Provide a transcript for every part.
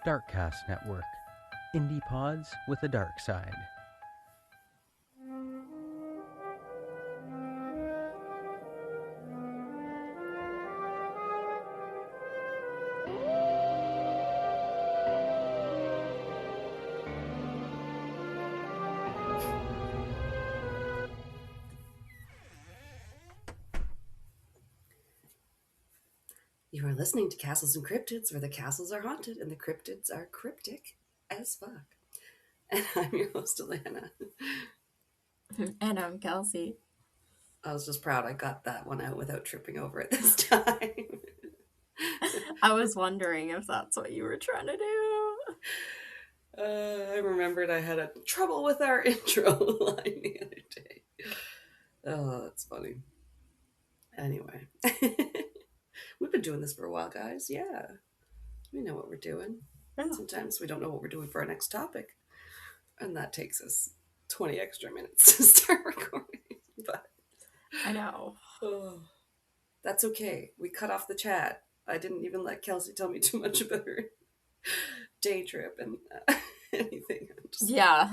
Darkcast Network. Indie pods with a dark side. You are listening to Castles and Cryptids, where the castles are haunted and the cryptids are cryptic as fuck. And I'm your host, Alana. And I'm Kelsey. I was just proud I got that one out without tripping over it this time. I was wondering if that's what you were trying to do. I remembered I had a trouble with our intro line the other day. Oh, that's funny. Anyway. We've been doing this for a while, guys. Yeah. We know what we're doing. Yeah. Sometimes we don't know what we're doing for our next topic. And that takes us 20 extra minutes to start recording. But I know. oh, that's okay. We cut off the chat. I didn't even let Kelsey tell me too much about her day trip and anything. Yeah.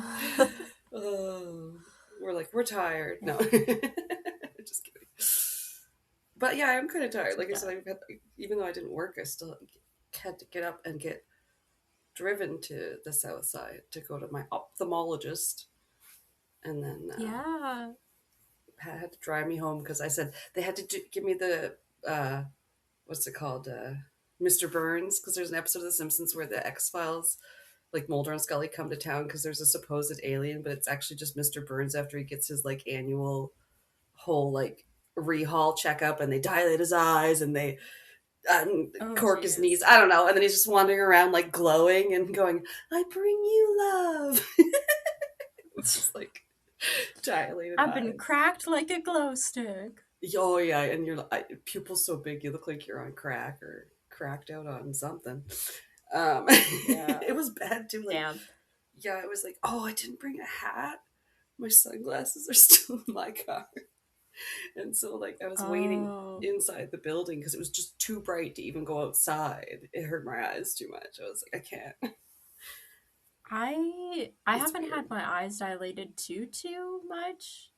We're like, we're tired. No. Just kidding. But yeah, I'm kind of tired. Like I said, I've had, even though I didn't work, I still had to get up and get driven to the south side to go to my ophthalmologist. And then had to drive me home because I said they had to give me the what's it called, Mr. Burns, because there's an episode of The Simpsons where the X-Files, like Mulder and Scully, come to town because there's a supposed alien, but it's actually just Mr. Burns after he gets his like annual whole like rehaul checkup, and they dilate his eyes and they cork his knees. I don't know, and then he's just wandering around like glowing and going, "I bring you love." It's just like dilated I've been cracked like a glow stick. Oh yeah, and your pupils so big you look like you're on crack or cracked out on something. It was bad too. Like, damn. Yeah, it was like, oh, I didn't bring a hat. My sunglasses are still in my car, and so like I was waiting inside the building because it was just too bright to even go outside. It hurt my eyes too much. I was like, I can't. I haven't had my eyes dilated too much.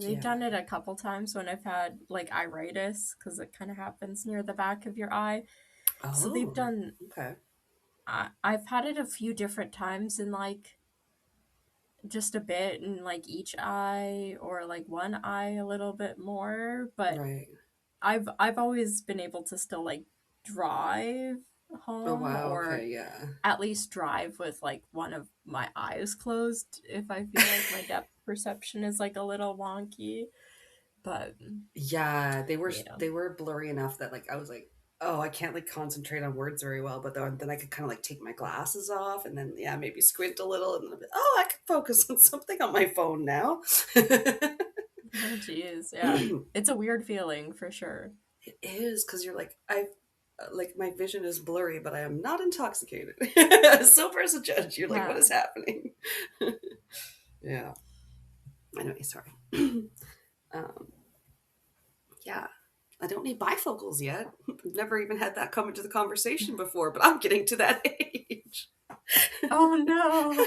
They've done it a couple times when I've had like iritis, because it kind of happens near the back of your eye. Oh, so they've done. Okay. I've had it a few different times in like just a bit in like each eye, or like one eye a little bit more, but right. I've always been able to still like drive home. Oh wow. Or okay. Yeah. at least drive with like one of my eyes closed if I feel like my depth perception is like a little wonky. But yeah, they were blurry enough that like I was like, oh, I can't like concentrate on words very well, but then I could kind of like take my glasses off and then maybe squint a little and then I can focus on something on my phone now. Oh geez, yeah. It's a weird feeling for sure. It is, because you're like, like my vision is blurry, but I am not intoxicated. Sober as a judge, you're like, what is happening? Yeah. Anyway, sorry. Yeah, I don't need bifocals yet. I've never even had that come into the conversation before, but I'm getting to that age. Oh no.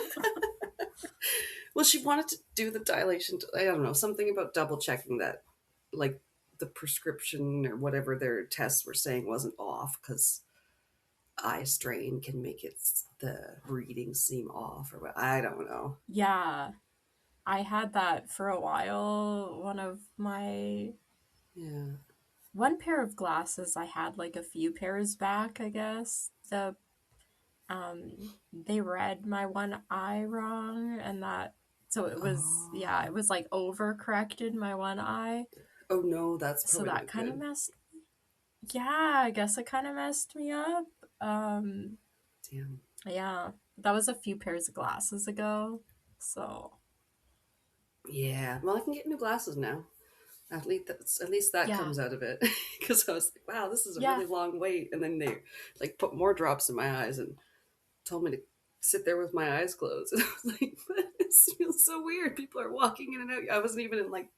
Well, she wanted to do the dilation. I don't know, something about double checking that, like the prescription or whatever their tests were saying wasn't off, because eye strain can make the readings seem off, or what. I don't know. Yeah, I had that for a while. One pair of glasses I had like a few pairs back, I guess. They read my one eye wrong, and so it was it was like overcorrected my one eye. Oh no, that's probably so that kind of messed. Yeah, I guess it kind of messed me up. Damn. Yeah, that was a few pairs of glasses ago. So. Yeah, well, I can get new glasses now. At least that comes out of it. Because I was like, wow, this is a really long wait. And then they like put more drops in my eyes and told me to sit there with my eyes closed. And I was like, This feels so weird. People are walking in and out. I wasn't even in like,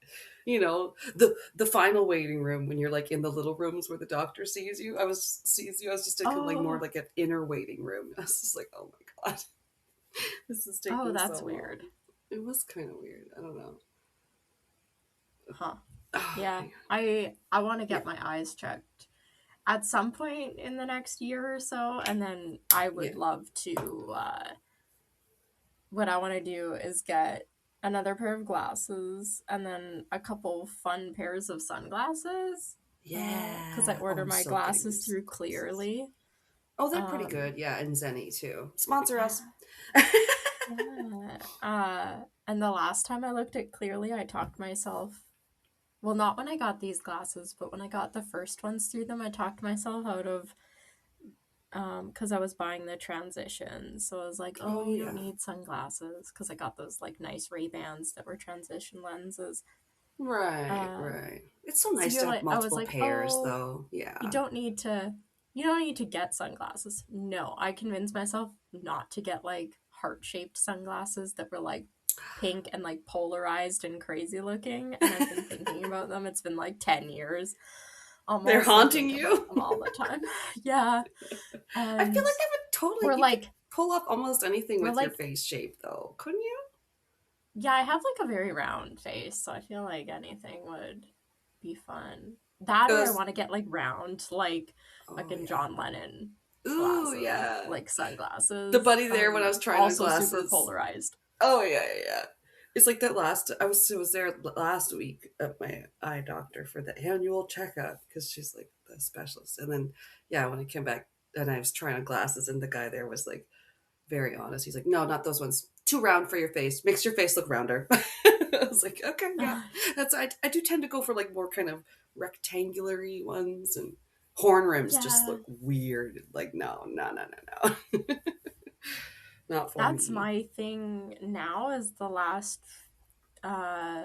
the final waiting room when you're like in the little rooms where the doctor sees you. I was just in like more Oh, like an inner waiting room. I was just like, oh my god, this is oh, taking that's so long. weird. It was kind of weird. I don't know. Huh. Oh, Yeah, man. I want to Yeah, get my eyes checked at some point in the next year or so, and then I yeah, would love to. What I want to do is get another pair of glasses and then a couple fun pairs of sunglasses. Because I yeah. Oh, order I'm my so getting glasses into through sunglasses. Clearly. Oh, they're pretty Um, good. Yeah, and Zenny too. Sponsor yeah, us. yeah. And the last time I looked at Clearly, I talked myself. Well, not when I got these glasses, but when I got the first ones through them, I talked myself out of because I was buying the transition. So I was like, oh, Oh you don't yeah. need sunglasses because I got those like nice Ray-Bans that were transition lenses. Right, Uh, right. It's so so nice you're to have like, I was multiple like, pairs, oh, though. you Yeah. don't need to, you don't need to get sunglasses. No, I convinced myself not to get like heart-shaped sunglasses that were like pink and like polarized and crazy looking. And I've been thinking about them. It's been like 10 years. They're Almost. I haunting think about you. them all the time. Yeah. I feel And like that would totally. we're You could like, pull off almost anything we're with your like, face shape, though, couldn't you? yeah, I have like a very round face, so I feel like anything would be fun. That or I Because want to get like round, like oh fucking yeah. John Lennon Ooh glasses, yeah. like The sunglasses. buddy there when I was trying on Also super glasses. polarized. Oh yeah, yeah, yeah. It's like that last. I was there last week at my eye doctor for the annual checkup because she's like the specialist. And then yeah, when I came back and I was trying on glasses, and the guy there was like very honest. He's like, no, not those ones. Too round for your face. Makes your face look rounder. I was like, okay, yeah, that's. I do tend to go for like more kind of rectangular-y ones, and horn rims just Yeah, look weird. Like no, no, no, no, no, not for that's me. my thing now. Is uh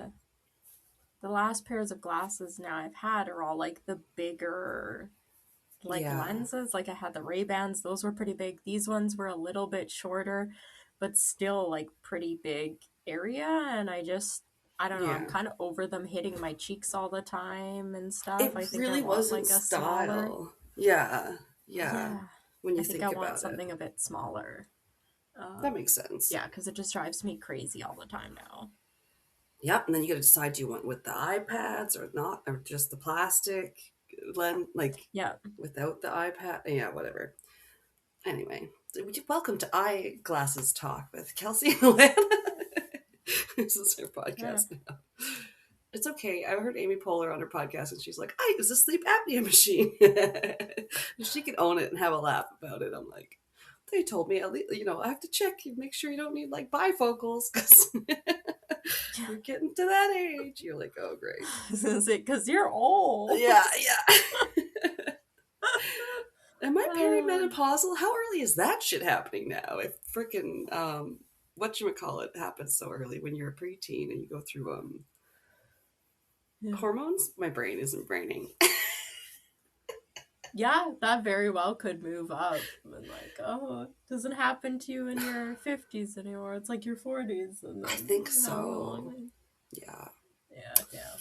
the last pairs of glasses now I've had are all like the bigger like Yeah, lenses. Like I had the Ray-Bans, those were pretty big. These ones were a little bit shorter, but still like pretty big area. And I don't know, I'm yeah. kind of over them hitting my cheeks all the time and stuff. It I think I really want wasn't like a smaller. style. Yeah, yeah. Yeah, When I you think I think want about it, something a bit smaller. that makes sense. Yeah, because it just drives me crazy all the time now. Yep, and then you got to decide, do you want with the iPads or not, or just the plastic lens, like Yeah. without the iPad? Yeah, whatever. Anyway, welcome to Eyeglasses Talk with Kelsey and Lana. This is her Yeah. podcast now. It's okay. I heard Amy Poehler on her podcast, and she's like, "I use a sleep apnea machine." She can own it and have a laugh about it. I'm like, they told me, at least, I have to check and make sure you don't need like bifocals because you're getting to that age. You're like, oh, great. Is it because you're old? Yeah, yeah. Am I perimenopausal? How early is that shit happening now? If freaking whatchamacallit happens so early when you're a preteen and you go through Yeah. hormones? My brain isn't braining. Yeah, that very well could move up. And like, oh, it doesn't happen to you in your 50s anymore. It's like your 40s. And I then think however so. long. Yeah. Yeah, yeah.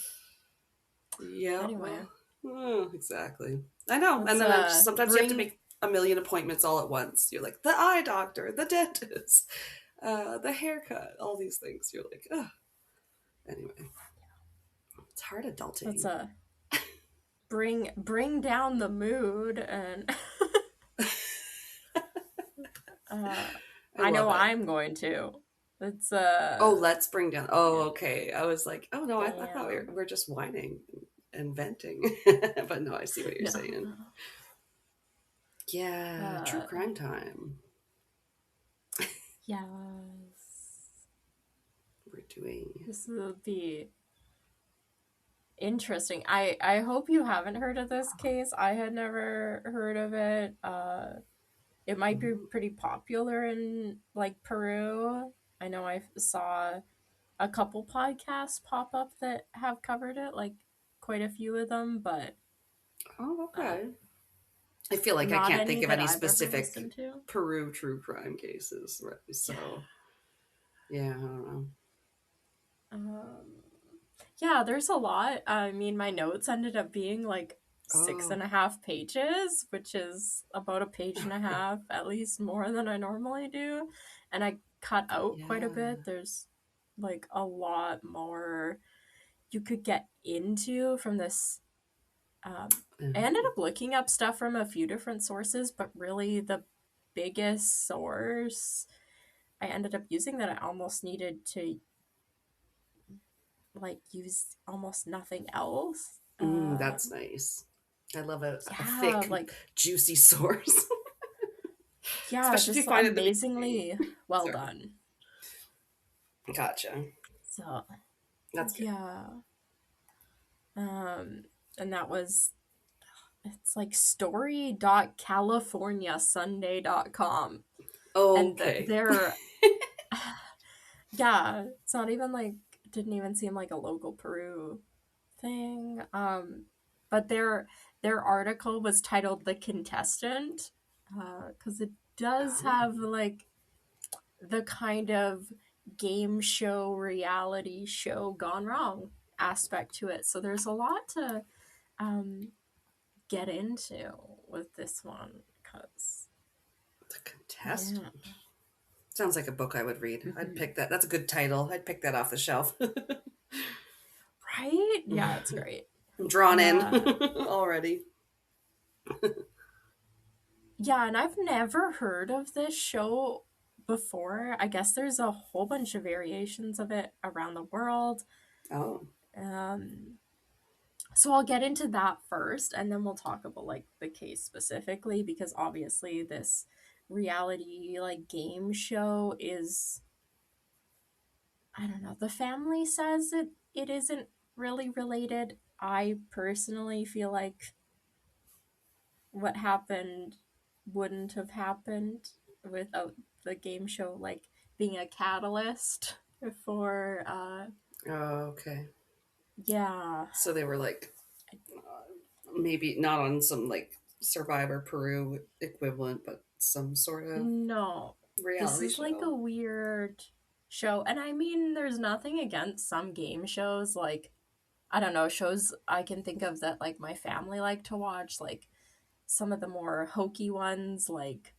Yeah. Anyway, Well, exactly. I know. And let's then sometimes you have to bring. make a million appointments all at once. You're like the eye doctor, the dentist, the haircut, all these things. You're like, oh. Anyway, it's hard Let's adulting. bring down the mood and I love know it. I'm going to. It's Oh, let's bring down. Oh, okay. I was like, oh no, I thought damn. we're just whining and venting, but no, I see what you're No, saying. no. Yeah, true crime time. Yes. We're doing. This will be interesting. I hope you haven't heard of this case. I had never heard of it. It might be pretty popular in like Peru. I know I saw a couple podcasts pop up that have covered it, like quite a few of them, but Oh, uh, okay. I feel like I not can't think any of that any I've ever specific listened to. Peru true crime cases, right? So Yeah, I don't know. Um, yeah, there's a lot. I mean, my notes ended up being like six Oh, and a half pages, which is about a page and a half, at least more than I normally do. And I cut out quite a yeah. bit. There's like a lot more you could get into from this. I ended up looking up stuff from a few different sources, but really the biggest source I ended up using that I almost needed to like use almost nothing else. That's nice. I love a Yeah, thick, like juicy source. yeah, Especially if you just find it at the beginning. amazingly well Sorry. done. Gotcha. So That's good. yeah, um, and that was it's like story.californiasunday.com and Okay. they're yeah, it's not even like it didn't even seem like a local Peru thing. But their article was titled "The Contestant," because it does Oh, have like the kind of game show, reality show gone wrong aspect to it. So there's a lot to um, get into with this one because the yeah. contestant. Sounds like a book I would read. I'd Mhm. pick that. That's a good title. I'd pick that off the shelf. Right? Yeah, it's great. I'm drawn in Uh, already. yeah, and I've never heard of this show before. I guess there's a whole bunch of variations of it around the world. Oh, Um, so I'll get into that first, and then we'll talk about like the case specifically because obviously this reality like game show is I don't know. The family says it isn't really related. I personally feel like what happened wouldn't have happened without the game show like being a catalyst for okay. yeah. So they were like, maybe not on some like Survivor Peru equivalent, but some sort of No. This reality is like a show. weird show. And I mean there's nothing against some game shows like I don't know, shows I can think of that like my family like to watch like some of the more hokey ones like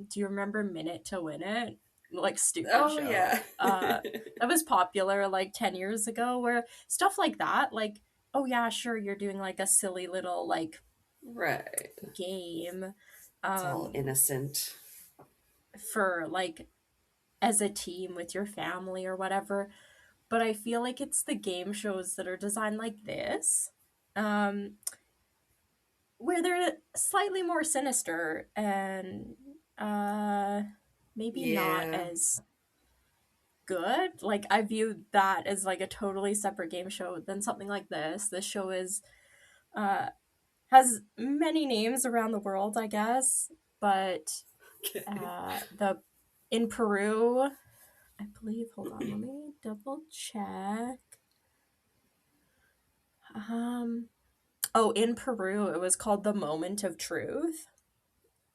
do you remember Minute to Win It, like stupid Oh show yeah. that was popular like 10 years ago where stuff like that like oh yeah sure you're doing like a silly little like Right. game It's all um innocent. for like as a team with your family or whatever, but I feel like it's the game shows that are designed like this um where they're slightly more sinister and uh maybe not Yeah. as good. Like I view that as like a totally separate game show than something like this. This show is uh has many names around the world, I guess, but Okay. the in Peru, I believe, hold on, let me double check. Um oh, in Peru it was called The Moment of Truth.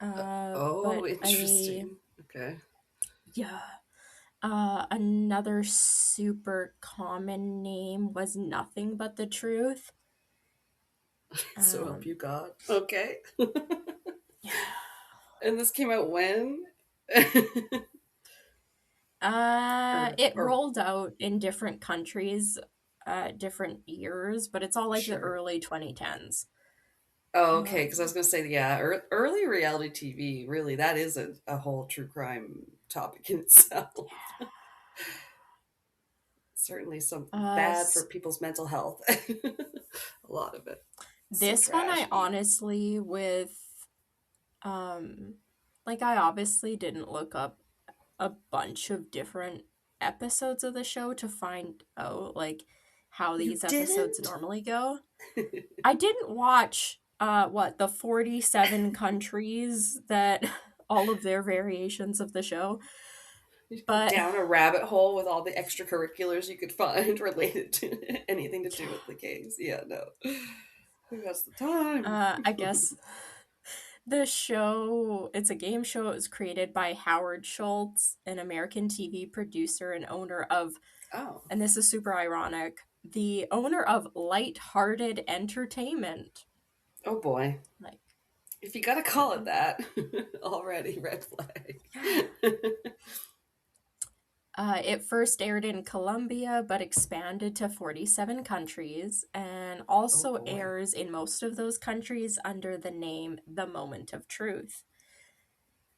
Oh, But I interesting. Okay. yeah. Another super common name was Nothing But the Truth. So help you Um, God. Okay. yeah. And this came out when? It or rolled out in different countries, different years, but it's all like the sure. early 2010s. Oh, okay. Because I was Um, gonna say, yeah, early reality TV. Really, that is a whole true crime topic in itself. Certainly, some bad for s- people's mental health. A lot of it. So this one I trashy. honestly with um like I obviously didn't look up a bunch of different episodes of the show to find out like how You these episodes didn't? normally go. I didn't watch what the 47 countries that all of their variations of the show, You go but down a rabbit hole with all the extracurriculars you could find related to anything to do with the case. Yeah, no. Who has the time? I guess The show, it's a game show. It was created by Howard Schultz, an American TV producer and owner of, Oh. and this is super ironic, the owner of Lighthearted Entertainment. Oh boy. Like, If you gotta call it that, already red flag. It first aired in Colombia, but expanded to 47 countries, and also boy. airs in most of those countries under the name The Moment of Truth.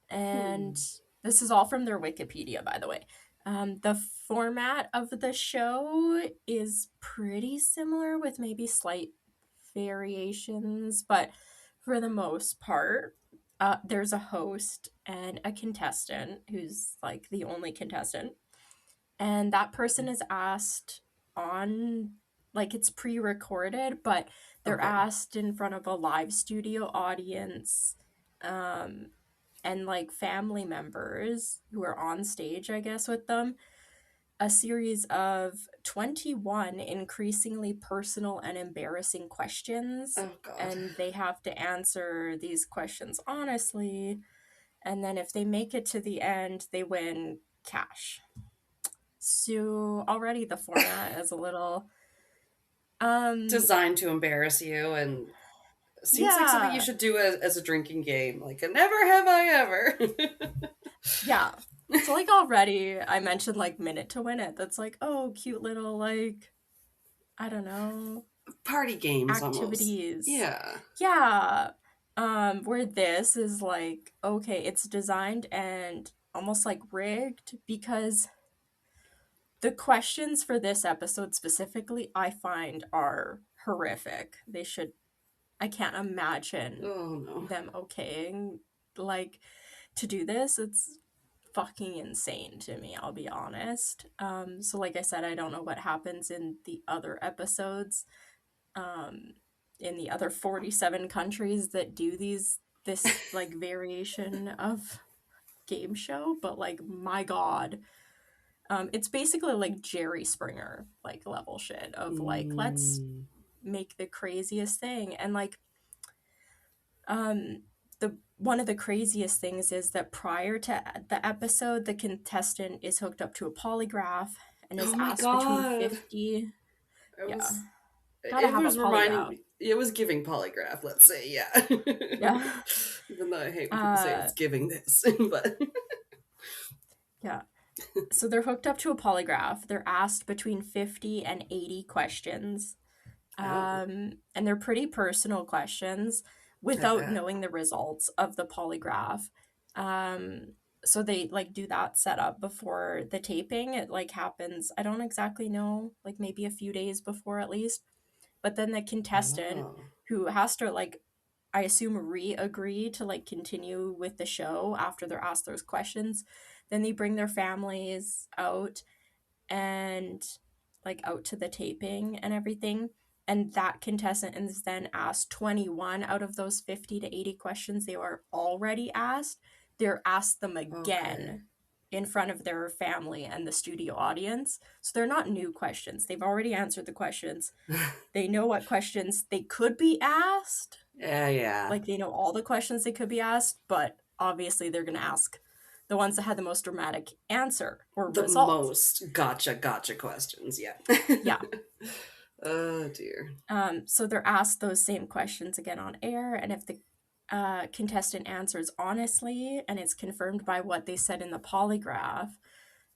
And this is all from their Wikipedia, by the way. The format of the show is pretty similar with maybe slight variations, but for the most part, there's a host and a contestant who's like the only contestant. And that person is asked on, like, it's pre-recorded, but they're Okay. asked in front of a live studio audience, and like family members who are on stage, I guess, with them, a series of 21 increasingly personal and embarrassing questions. Oh god. And they have to answer these questions honestly. And then if they make it to the end, they win cash. So already the format is a little Designed to embarrass you, and seems like something you should do as a drinking game. Like, never have I ever. yeah. So like already I mentioned like Minute to Win It. That's like, oh, cute little, like, I don't know, Party games activities. Almost. Yeah. Where this is like, okay, it's designed and almost like rigged, because the questions for this episode specifically I find are horrific. I can't imagine them okaying, like, to do this. It's fucking insane to me, I'll be honest. So like I said, I don't know what happens in the other episodes, in the other 47 countries that do this like variation of game show, but like, my god. It's basically like Jerry Springer like level shit of like, let's make the craziest thing. And like, the one of the craziest things is that prior to the episode, the contestant is hooked up to a polygraph and is asked between 50. It was giving polygraph, let's say. Yeah. Even though I hate when people say it's giving this, but yeah. So they're hooked up to a polygraph. They're asked between 50 and 80 questions. And they're pretty personal questions without knowing the results of the polygraph. So they like do that setup before the taping. It like happens, I don't exactly know, like maybe a few days before at least. But then the contestant who has to, like, I assume re-agree to like continue with the show after they're asked those questions, then they bring their families out and like out to the taping and everything. And that contestant is then asked 21 out of those 50 to 80 questions they were already asked. They're asked them again in front of their family and the studio audience. So they're not new questions. They've already answered the questions. They know what questions they could be asked. Yeah. Like, they know all the questions they could be asked, but obviously they're going to ask the ones that had the most dramatic answer or the result. Most gotcha questions. Yeah. Yeah. Oh dear. So they're asked those same questions again on air, and if the contestant answers honestly and it's confirmed by what they said in the polygraph,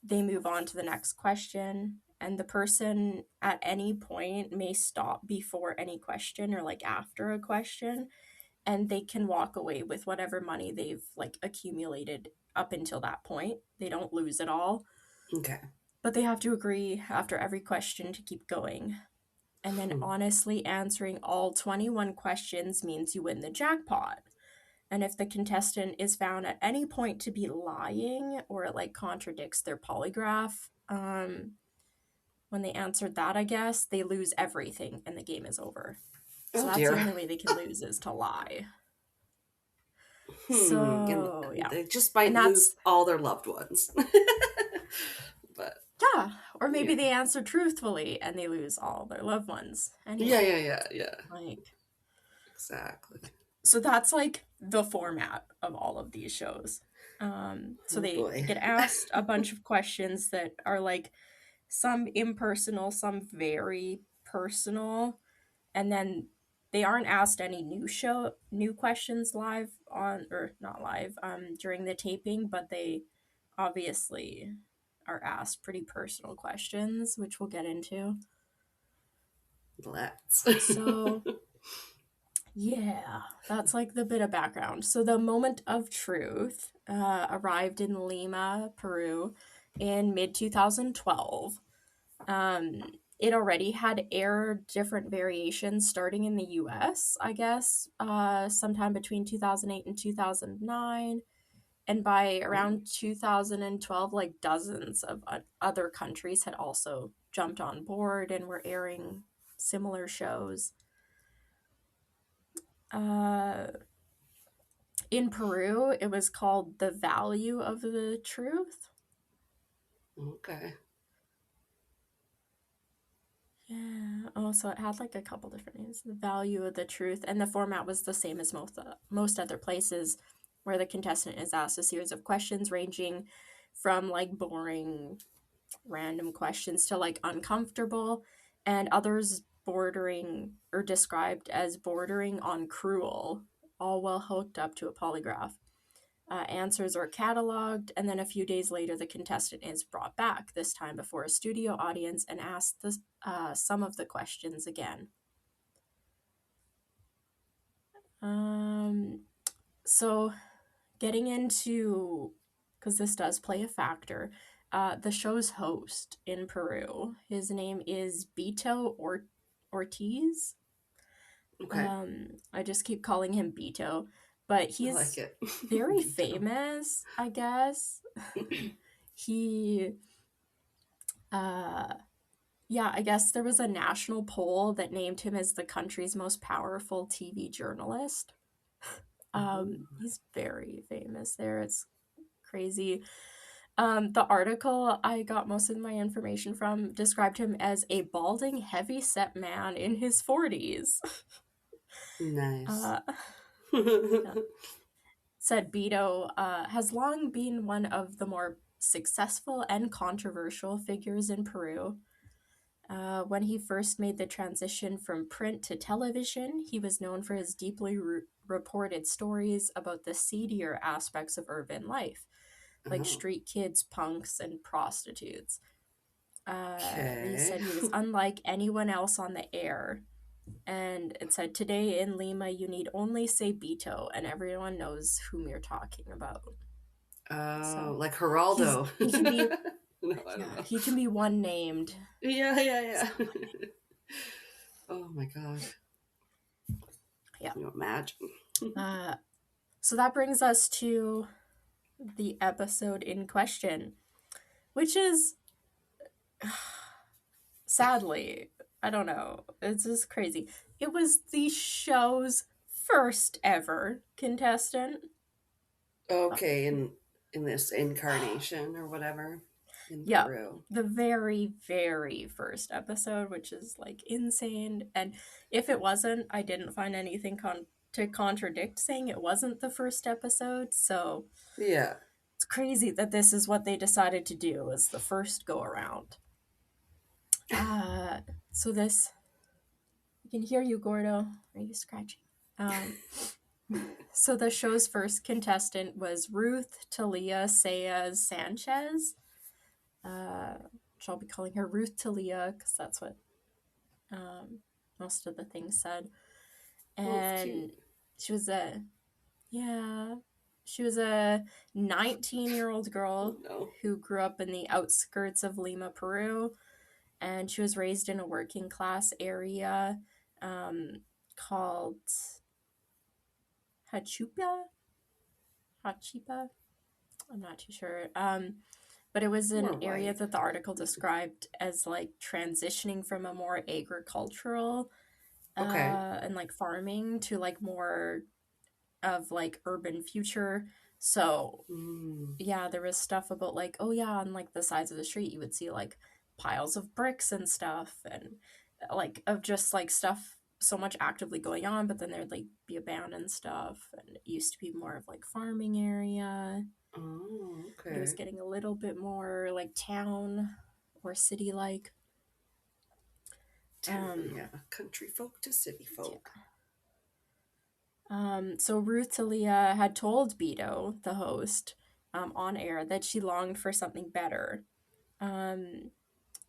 they move on to the next question. And the person at any point may stop before any question or like after a question, and they can walk away with whatever money they've like accumulated up until that point. They don't lose it all. Okay. But they have to agree after every question to keep going. And then honestly answering all 21 questions means you win the jackpot. And if the contestant is found at any point to be lying or it like contradicts their polygraph, when they answered that, I guess, they lose everything and the game is over. So that's the only way they can lose is to lie. So, yeah. They just might lose all their loved ones. But yeah, or maybe they answer truthfully and they lose all their loved ones. Anyway, yeah. like, exactly. So that's like the format of all of these shows. So Oh, they boy. get asked a bunch of questions that are like some impersonal, some very personal, and then they aren't asked any new questions live on, or not live, during the taping, but they obviously are asked pretty personal questions, which we'll get into. Let's. So yeah, that's like the bit of background. So the moment of truth arrived in Lima, Peru in mid 2012. It already had aired different variations starting in the US, I guess, sometime between 2008 and 2009. And by around 2012, like dozens of other countries had also jumped on board and were airing similar shows. In Peru, it was called The Value of the Truth. Okay. Yeah. Oh, so it had like a couple different names. The Value of the Truth, and the format was the same as most other places, where the contestant is asked a series of questions ranging from like boring, random questions to like uncomfortable, and others bordering or described as bordering on cruel, all while hooked up to a polygraph. Answers are cataloged, and then a few days later, the contestant is brought back, this time before a studio audience, and asked some of the questions again. So, getting into, because this does play a factor, the show's host in Peru, his name is Beto Ortiz. Okay. I just keep calling him Beto, but I he's like it. very Beto. famous, I guess. He, yeah, I guess there was a national poll that named him as the country's most powerful TV journalist. He's very famous there. It's crazy. The article I got most of my information from described him as a balding, heavy-set man in his 40s. Nice. Yeah. Said Beto has long been one of the more successful and controversial figures in Peru. When he first made the transition from print to television, he was known for his deeply reported stories about the seedier aspects of urban life, like street kids, punks, and prostitutes. He said he was unlike anyone else on the air. And it said, today in Lima, you need only say Beto, and everyone knows whom you're talking about. So, like Geraldo. He can be, no, I don't know. he can be one named. Yeah. Oh my god. Yeah. Can you imagine? So that brings us to the episode in question, which is sadly, I don't know, it's just crazy. It was the show's first ever contestant. Okay, in this incarnation or whatever in Peru. The very, very first episode, which is like insane. And if it wasn't, I didn't find anything to contradict saying it wasn't the first episode. So yeah, it's crazy that this is what they decided to do as the first go around. So this, I can hear you, Gordo. Are you scratching? So the show's first contestant was Ruth Thalia Sanchez. I'll be calling her Ruth Thalia because that's what most of the things said. And she was a 19-year-old girl who grew up in the outskirts of Lima, Peru, and she was raised in a working class area called Hachipa. I'm not too sure. But it was an area that the article described as like transitioning from a more agricultural and like farming to like more of like urban future. So yeah, there was stuff about like, oh yeah, on like the sides of the street you would see like piles of bricks and stuff, and like of just like stuff so much actively going on, but then there'd like be abandoned stuff, and it used to be more of like farming area, Oh, but it was okay. getting a little bit more like town or city like. Town, yeah. Country folk to city folk. So Ruth Thalia had told Beto, the host, on air that she longed for something better. And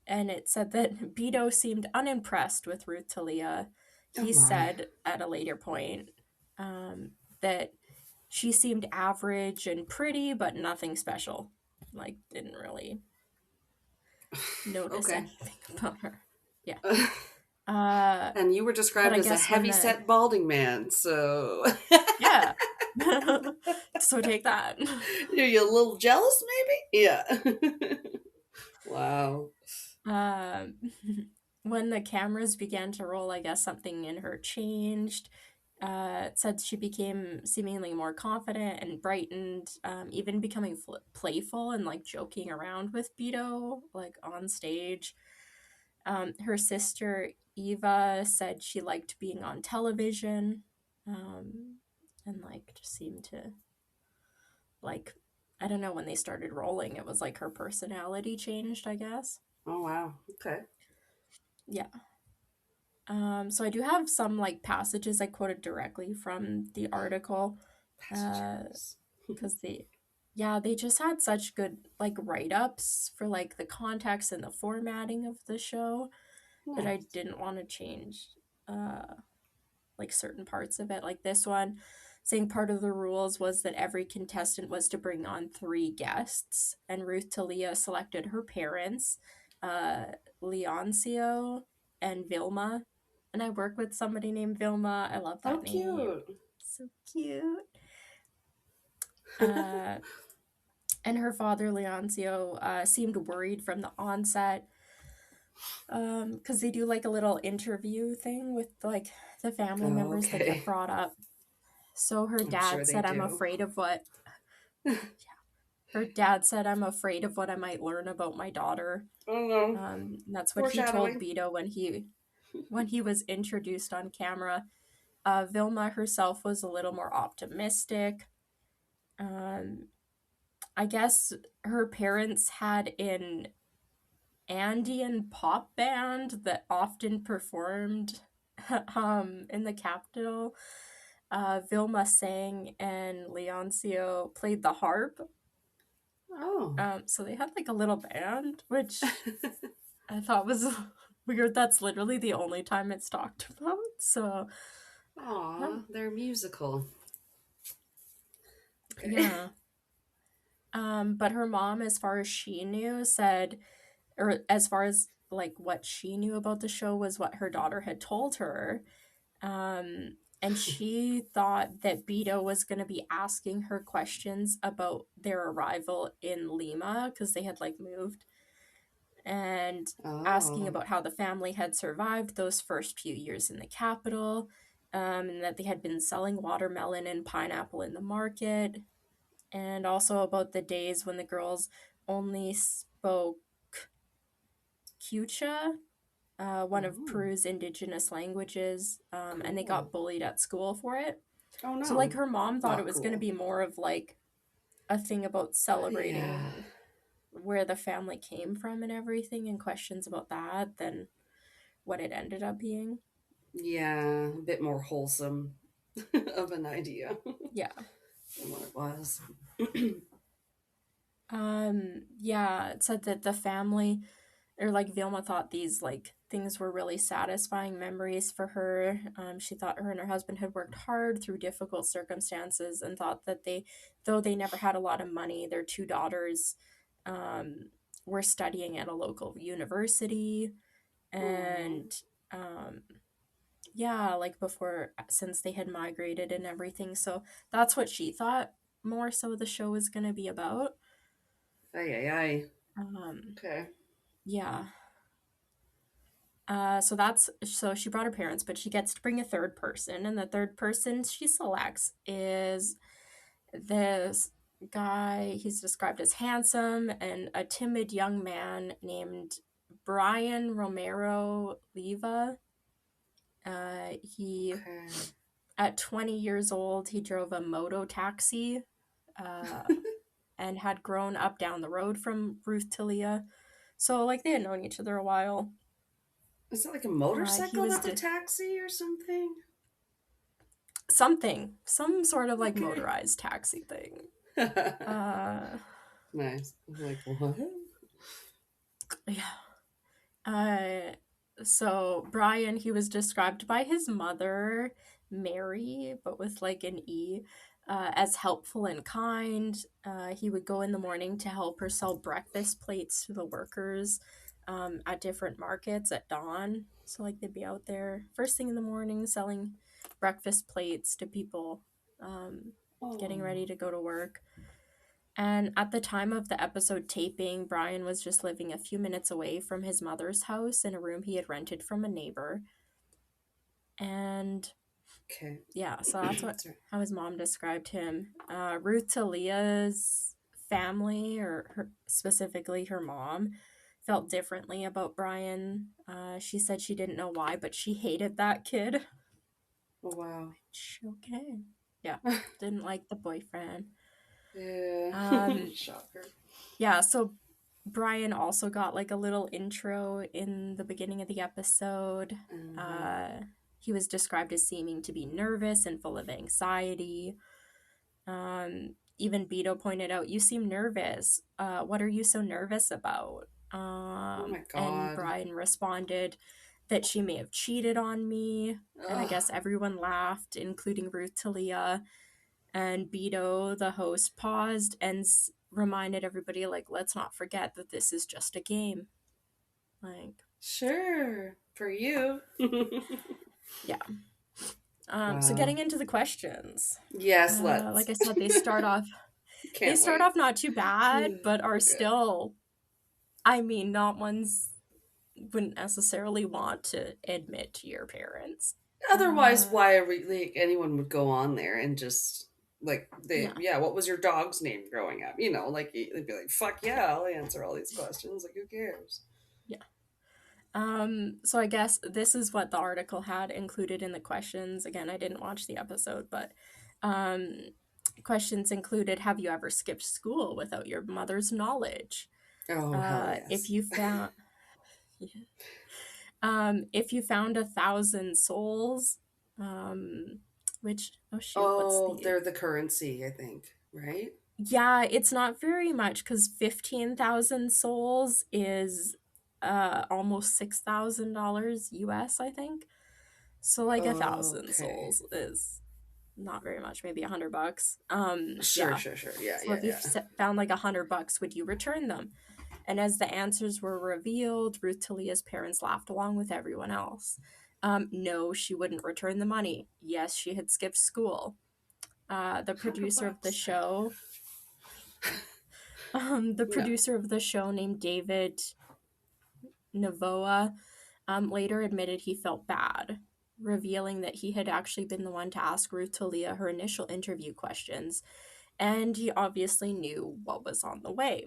it said that Beto seemed unimpressed with Ruth Thalia. Oh He my. said at a later point that she seemed average and pretty, but nothing special. Like, didn't really notice Okay. anything about her. Yeah. Uh, And you were but described I as a guess when heavy the set balding man, so yeah, so take that. are you a little jealous maybe? Yeah. Wow. Um, when the cameras began to roll, I guess something in her changed. It said she became seemingly more confident and brightened, even becoming playful and like joking around with Beto, like on stage. Her sister Eva said she liked being on television, and like just seemed to like, I don't know, when they started rolling, it was like her personality changed, I guess. Oh wow. Okay. Yeah. So I do have some like passages I quoted directly from the article, Passages. because yeah, they just had such good like write-ups for like the context and the formatting of the show that I Nice. didn't want to change, uh, like certain parts of it. Like this one, saying part of the rules was that every contestant was to bring on 3 guests, and Ruth Talia selected her parents, uh, Leoncio and Vilma. And I work with somebody named Vilma. I love Oh that name. cute. So cute. Uh, and her father, Leoncio, seemed worried from the onset, because they do like a little interview thing with like the family members that get Okay. brought up. So her I'm sure dad they said, "I'm do. afraid of what." Her dad said, "I'm afraid of what I might learn about my daughter." Oh no. And that's what he told Foreshadowing. Beto when he was introduced on camera. Vilma herself was a little more optimistic. Um, I guess her parents had an Andean pop band that often performed in the capital. Vilma sang and Leoncio played the harp. Oh. So they had like a little band, which I thought was weird. That's literally the only time it's talked about. So, Aw, um, they're musical. Okay. yeah. But her mom, as far as she knew, said, or as far as like what she knew about the show was what her daughter had told her. And she thought that Beto was going to be asking her questions about their arrival in Lima because they had like moved, and asking Oh. about how the family had survived those first few years in the capital, and that they had been selling watermelon and pineapple in the market, and also about the days when the girls only spoke Quechua, one of Oh. Peru's indigenous languages, and they Cool. got bullied at school for it. Oh So, no. like, her mom thought it Not was going to cool. be more of like a thing about Yeah. celebrating where the family came from and everything, and questions about that than what it ended up being. Yeah. A bit more wholesome of an idea Yeah. than what it was. Yeah, it said that the family, or like Vilma, thought these like things were really satisfying memories for her. She thought her and her husband had worked hard through difficult circumstances, and thought that though they never had a lot of money, their 2 daughters um, were studying at a local university. Oh. And um, yeah, like before, since they had migrated and everything. So that's what she thought more so the show was going to be about. Ay ay ay. Um, Okay. yeah. So she brought her parents, but she gets to bring a third person, and the third person she selects is this guy. He's described as handsome and a timid young man named Brian Romero Leva. He, Okay. at 20 years old, he drove a moto taxi and had grown up down the road from Ruth Thalia. So, like, they had known each other a while. Is it like a He motorcycle was that's a taxi or something? some sort of like Okay. motorized taxi thing. Nice. I'm like, what? Yeah. So Brian, he was described by his mother, Mary, but with like an E, as helpful and kind. He would go in the morning to help her sell breakfast plates to the workers at different markets at dawn. So like they'd be out there first thing in the morning selling breakfast plates to people getting ready to go to work. And at the time of the episode taping, Brian was just living a few minutes away from his mother's house in a room he had rented from a neighbor. And Okay. yeah, so that's Sorry. how his mom described him. Ruth Talia's family, or specifically her mom, felt differently about Brian. She said she didn't know why, but she hated that kid. Oh, wow. Okay. Yeah, didn't like the boyfriend. Yeah. Shocker. Yeah, so Brian also got like a little intro in the beginning of the episode. He was described as seeming to be nervous and full of anxiety. Even Beto pointed out, "You seem nervous. What are you so nervous about?" Oh my And God. Brian responded that she may have cheated on me. And I Ugh. guess everyone laughed, including Ruth Talia. And Beto, the host, paused and reminded everybody, like, let's not forget that this is just a game. Like, Sure. For you. yeah. Wow. So getting into the questions. Yes, let's. Like I said, they start off not too bad, but are still, I mean, not ones wouldn't necessarily want to admit to your parents. Otherwise, why are we, like, anyone would go on there and just like what was your dog's name growing up? You know, like they'd be like, fuck yeah, I'll answer all these questions. Like, who cares? Yeah. So I guess this is what the article had included in the questions. Again, I didn't watch the episode, but questions included: have you ever skipped school without your mother's knowledge? Oh, hell yes. If you found if you found 1,000 souls, which they're the currency, I think, right? Yeah, it's not very much because 15,000 souls is almost $6,000 US, I think. So like 1,000 souls is not very much, maybe $100. Sure. Yeah, so if you found like $100, would you return them? And as the answers were revealed, Ruth Talia's parents laughed along with everyone else. No, she wouldn't return the money. Yes, she had skipped school. The producer of the show, of the show named David Navoa, later admitted he felt bad, revealing that he had actually been the one to ask Ruth Talia her initial interview questions, and he obviously knew what was on the way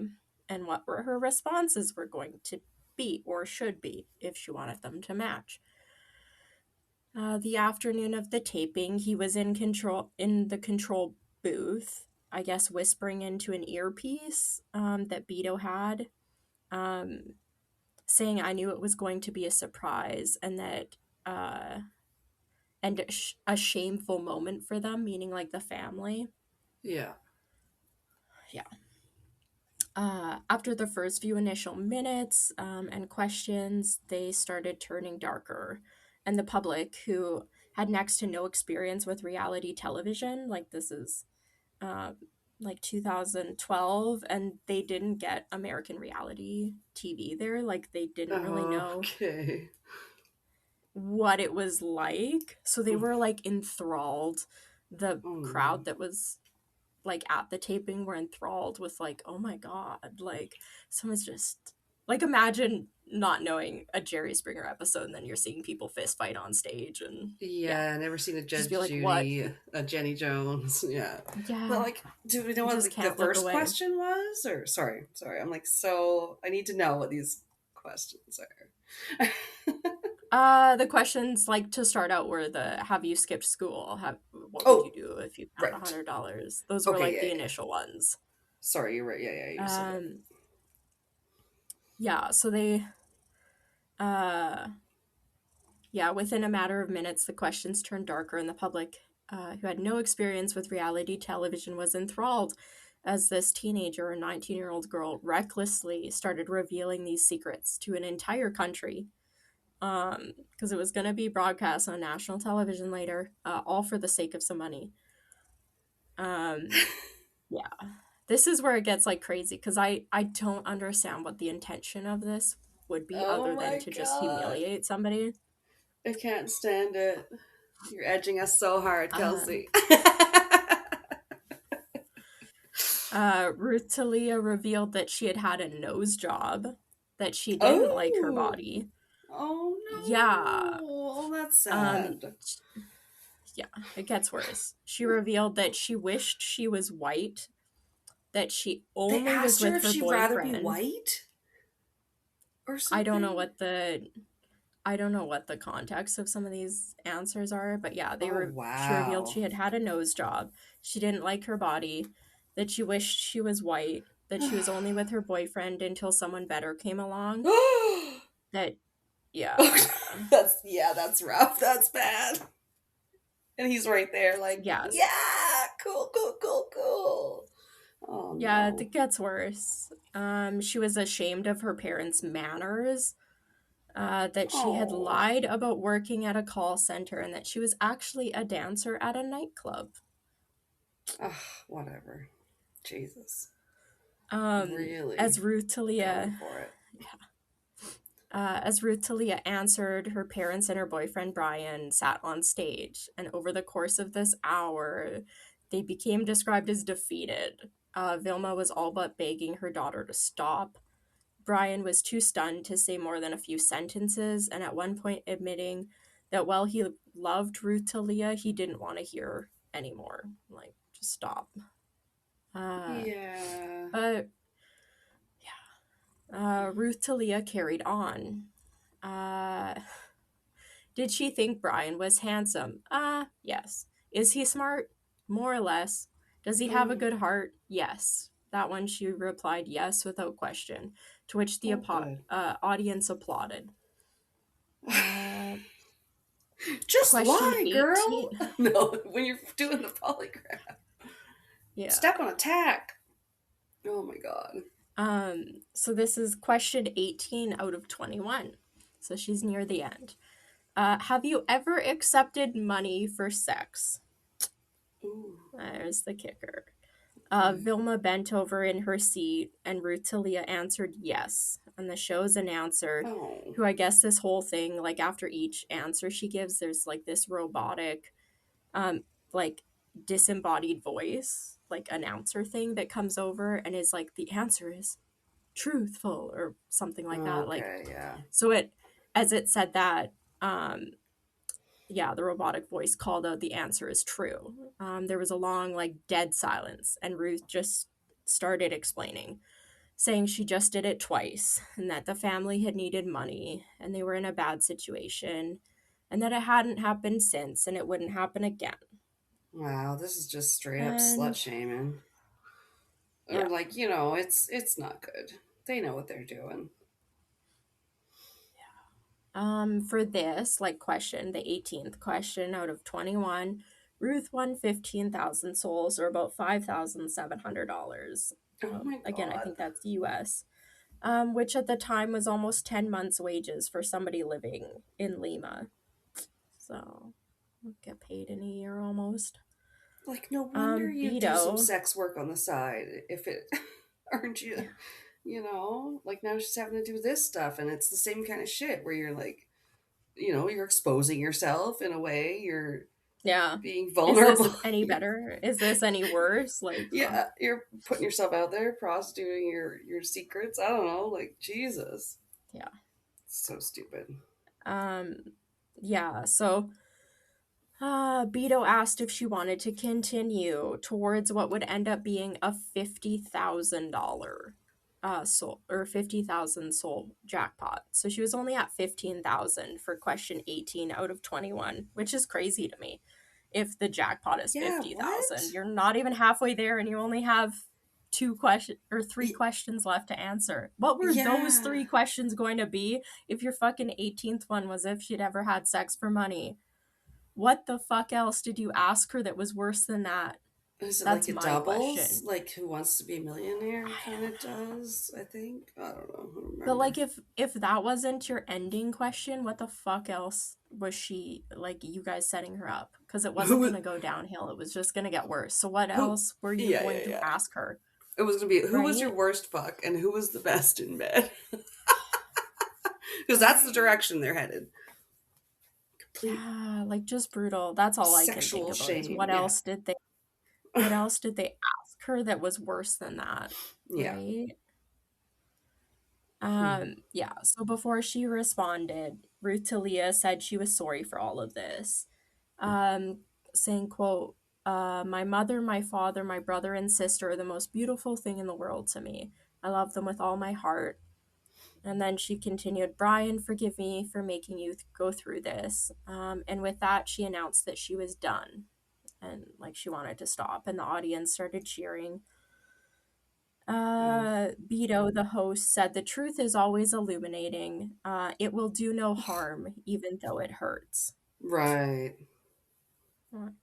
and what her responses were going to be or should be if she wanted them to match. The afternoon of the taping, he was in the control booth, I guess whispering into an earpiece that Beto had, saying, "I knew it was going to be a surprise," and that and a shameful moment for them, meaning like the family. Yeah. After the first few initial minutes and questions, they started turning darker. And the public, who had next to no experience with reality television, like this is like 2012, and they didn't get American reality TV there. Like they didn't really know what it was like. So they were like enthralled. The crowd that was like at the taping were enthralled with like, oh my god, like someone's just like, imagine not knowing a Jerry Springer episode and then you're seeing people fist fight on stage. And never seen a Judge like, Judy, a Jenny Jones. But like, do we know what like, the first question was? Or sorry, I'm like, so I need to know what these questions are. The questions, like, to start out were the have you skipped school? What would you Oh, do if you found right. $100? Those were Okay, like yeah, the yeah. initial ones. Sorry, you're right. Yeah, you said it. Yeah, so they uh yeah, within a matter of minutes the questions turned darker and the public who had no experience with reality television was enthralled as this teenager or 19-year-old girl recklessly started revealing these secrets to an entire country. Because it was going to be broadcast on national television later, all for the sake of some money. Yeah, this is where it gets like crazy because I don't understand what the intention of this would be Oh other than my to just god. humiliate somebody. I can't stand it. You're edging us so hard, Um, Kelsey. Ruth Talia revealed that she had had a nose job, that she didn't like her Oh. body. Oh Yeah. no. Oh, that's Um, sad. yeah, it gets worse. She revealed that she wished she was white, that she They only was asked her with if her she'd rather be boyfriend. white or I don't know something. what the context of some of these answers are, but yeah, Oh, she revealed wow. she had had a nose job. She didn't like her body, that she wished she was white, that she was only with her boyfriend until someone better came along. That yeah. That's rough. That's bad. And he's right there, like, Yes. yeah, cool, cool, cool, cool. Oh Yeah, no. it gets worse. She was ashamed of her parents' manners, that she had Oh. lied about working at a call center and that she was actually a dancer at a nightclub. Ugh, whatever. Jesus. Um, Really as Ruth going Talia, for it. as Ruth Talia answered, her parents and her boyfriend Brian sat on stage, and over the course of this hour, they became described as defeated. Vilma was all but begging her daughter to stop. Brian was too stunned to say more than a few sentences, and at one point admitting that while he loved Ruth Talia, he didn't want to hear anymore. Like, just stop. Yeah. But Ruth Talia carried on. Uh, did she think Brian was handsome? Yes. Is he smart? More or less. Does he have a Mm. good heart? Yes. That one she replied yes without question, to which the Oh, good. audience applauded. Just Question lie, 18. girl. No, when you're doing the polygraph. Yeah. Step on attack. Oh my god. So this is question 18 out of 21. So she's near the end. Have you ever accepted money for sex? Ooh. There's the kicker. Okay. Vilma bent over in her seat, and Ruth Talia answered yes. And the show's announcer, Oh. who I guess this whole thing, like after each answer she gives, there's like this robotic, like disembodied voice, like announcer thing that comes over and is like, the answer is truthful or something like that. Like, Okay, yeah. so it, as it said that, yeah, the robotic voice called out the answer is true. There was a long, like, dead silence, and Ruth just started explaining, saying she just did it twice, and that the family had needed money, and they were in a bad situation, and that it hadn't happened since, and it wouldn't happen again. Wow, this is just straight up slut And shaming. Or yeah, like, it's not good. They know what they're doing. for this, like, question, the 18th question out of 21, Ruth won 15,000 souls, or about $5,700. Oh my Again, I god. think that's US. Which at the time was almost 10 months' wages for somebody living in Lima. So, get paid in a year almost. Like, no wonder you do some Beto. sex work on the side if it earned you, like now she's having to do this stuff and it's the same kind of shit where you're like, you're exposing yourself in a way, you're Yeah. being Is this vulnerable. any better? Is this any worse? Like, Yeah, you're putting yourself out there, prostituting your secrets. I don't know, like Jesus. yeah. So stupid. Yeah, so Beto asked if she wanted to continue towards what would end up being a $50,000 soul or 50,000 soul jackpot. So she was only at 15,000 for question 18 out of 21, which is crazy to me. If the jackpot is Yeah, 50,000, what? you're not even halfway there and you only have three questions left to answer. What were those Yeah. 3 questions going to be if your fucking 18th one was if she'd ever had sex for money? What the fuck else did you ask her that was worse than that? Is it like That's a my doubles? question. Like Who Wants to Be a Millionaire I kind of does, I think. I don't know. I don't But remember. like if that wasn't your ending question, what the fuck else was she like you guys setting her up? Because it Who wasn't was gonna go downhill. It was just gonna get worse. So what who else were you yeah, going yeah, to yeah. ask her? It was gonna be who was your Right? worst fuck and who was the best in bed. Because that's the direction they're headed. Complete Yeah, like just brutal. That's all I can think sexual about is shame. Yeah. what else did they ask her that was worse than that? Yeah. Right? Hmm. Yeah, so before she responded, Ruth Talia said she was sorry for all of this. Um, saying, quote, my mother, my father, my brother, and sister are the most beautiful thing in the world to me. I love them with all my heart. And then she continued, Brian, forgive me for making you go through this. And with that, she announced that she was done and like she wanted to stop. And the audience started cheering. Wow. Beto, the host, said the truth is always illuminating. It will do no harm, even though it hurts. Right. Like,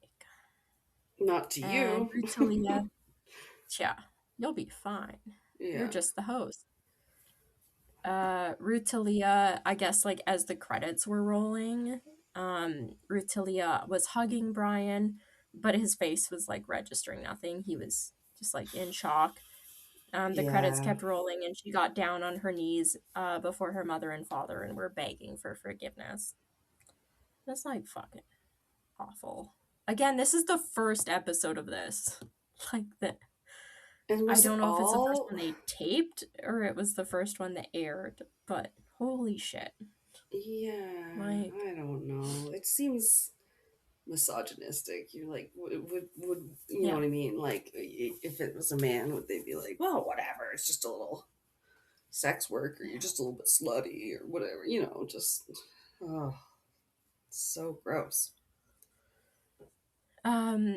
Not to and you. Rutalia, yeah, you'll be fine. You're Yeah. just the host. Rutalia, I guess, like as the credits were rolling, Rutalia was hugging Brian, but his face was like registering nothing. He was just like in shock. The credits Yeah. kept rolling, and she got down on her knees before her mother and father and were begging for forgiveness. That's like fucking awful. Again, this is the first episode of this. Like that, And I was it don't know if it's the first all one they taped or it was the first one that aired, but holy shit. yeah, Like, I don't know. It seems misogynistic. You're like, would you know yeah. what I mean? Like, if it was a man, would they be like, well, whatever, it's just a little sex work, or you're just a little bit slutty, or whatever, just, oh, so gross.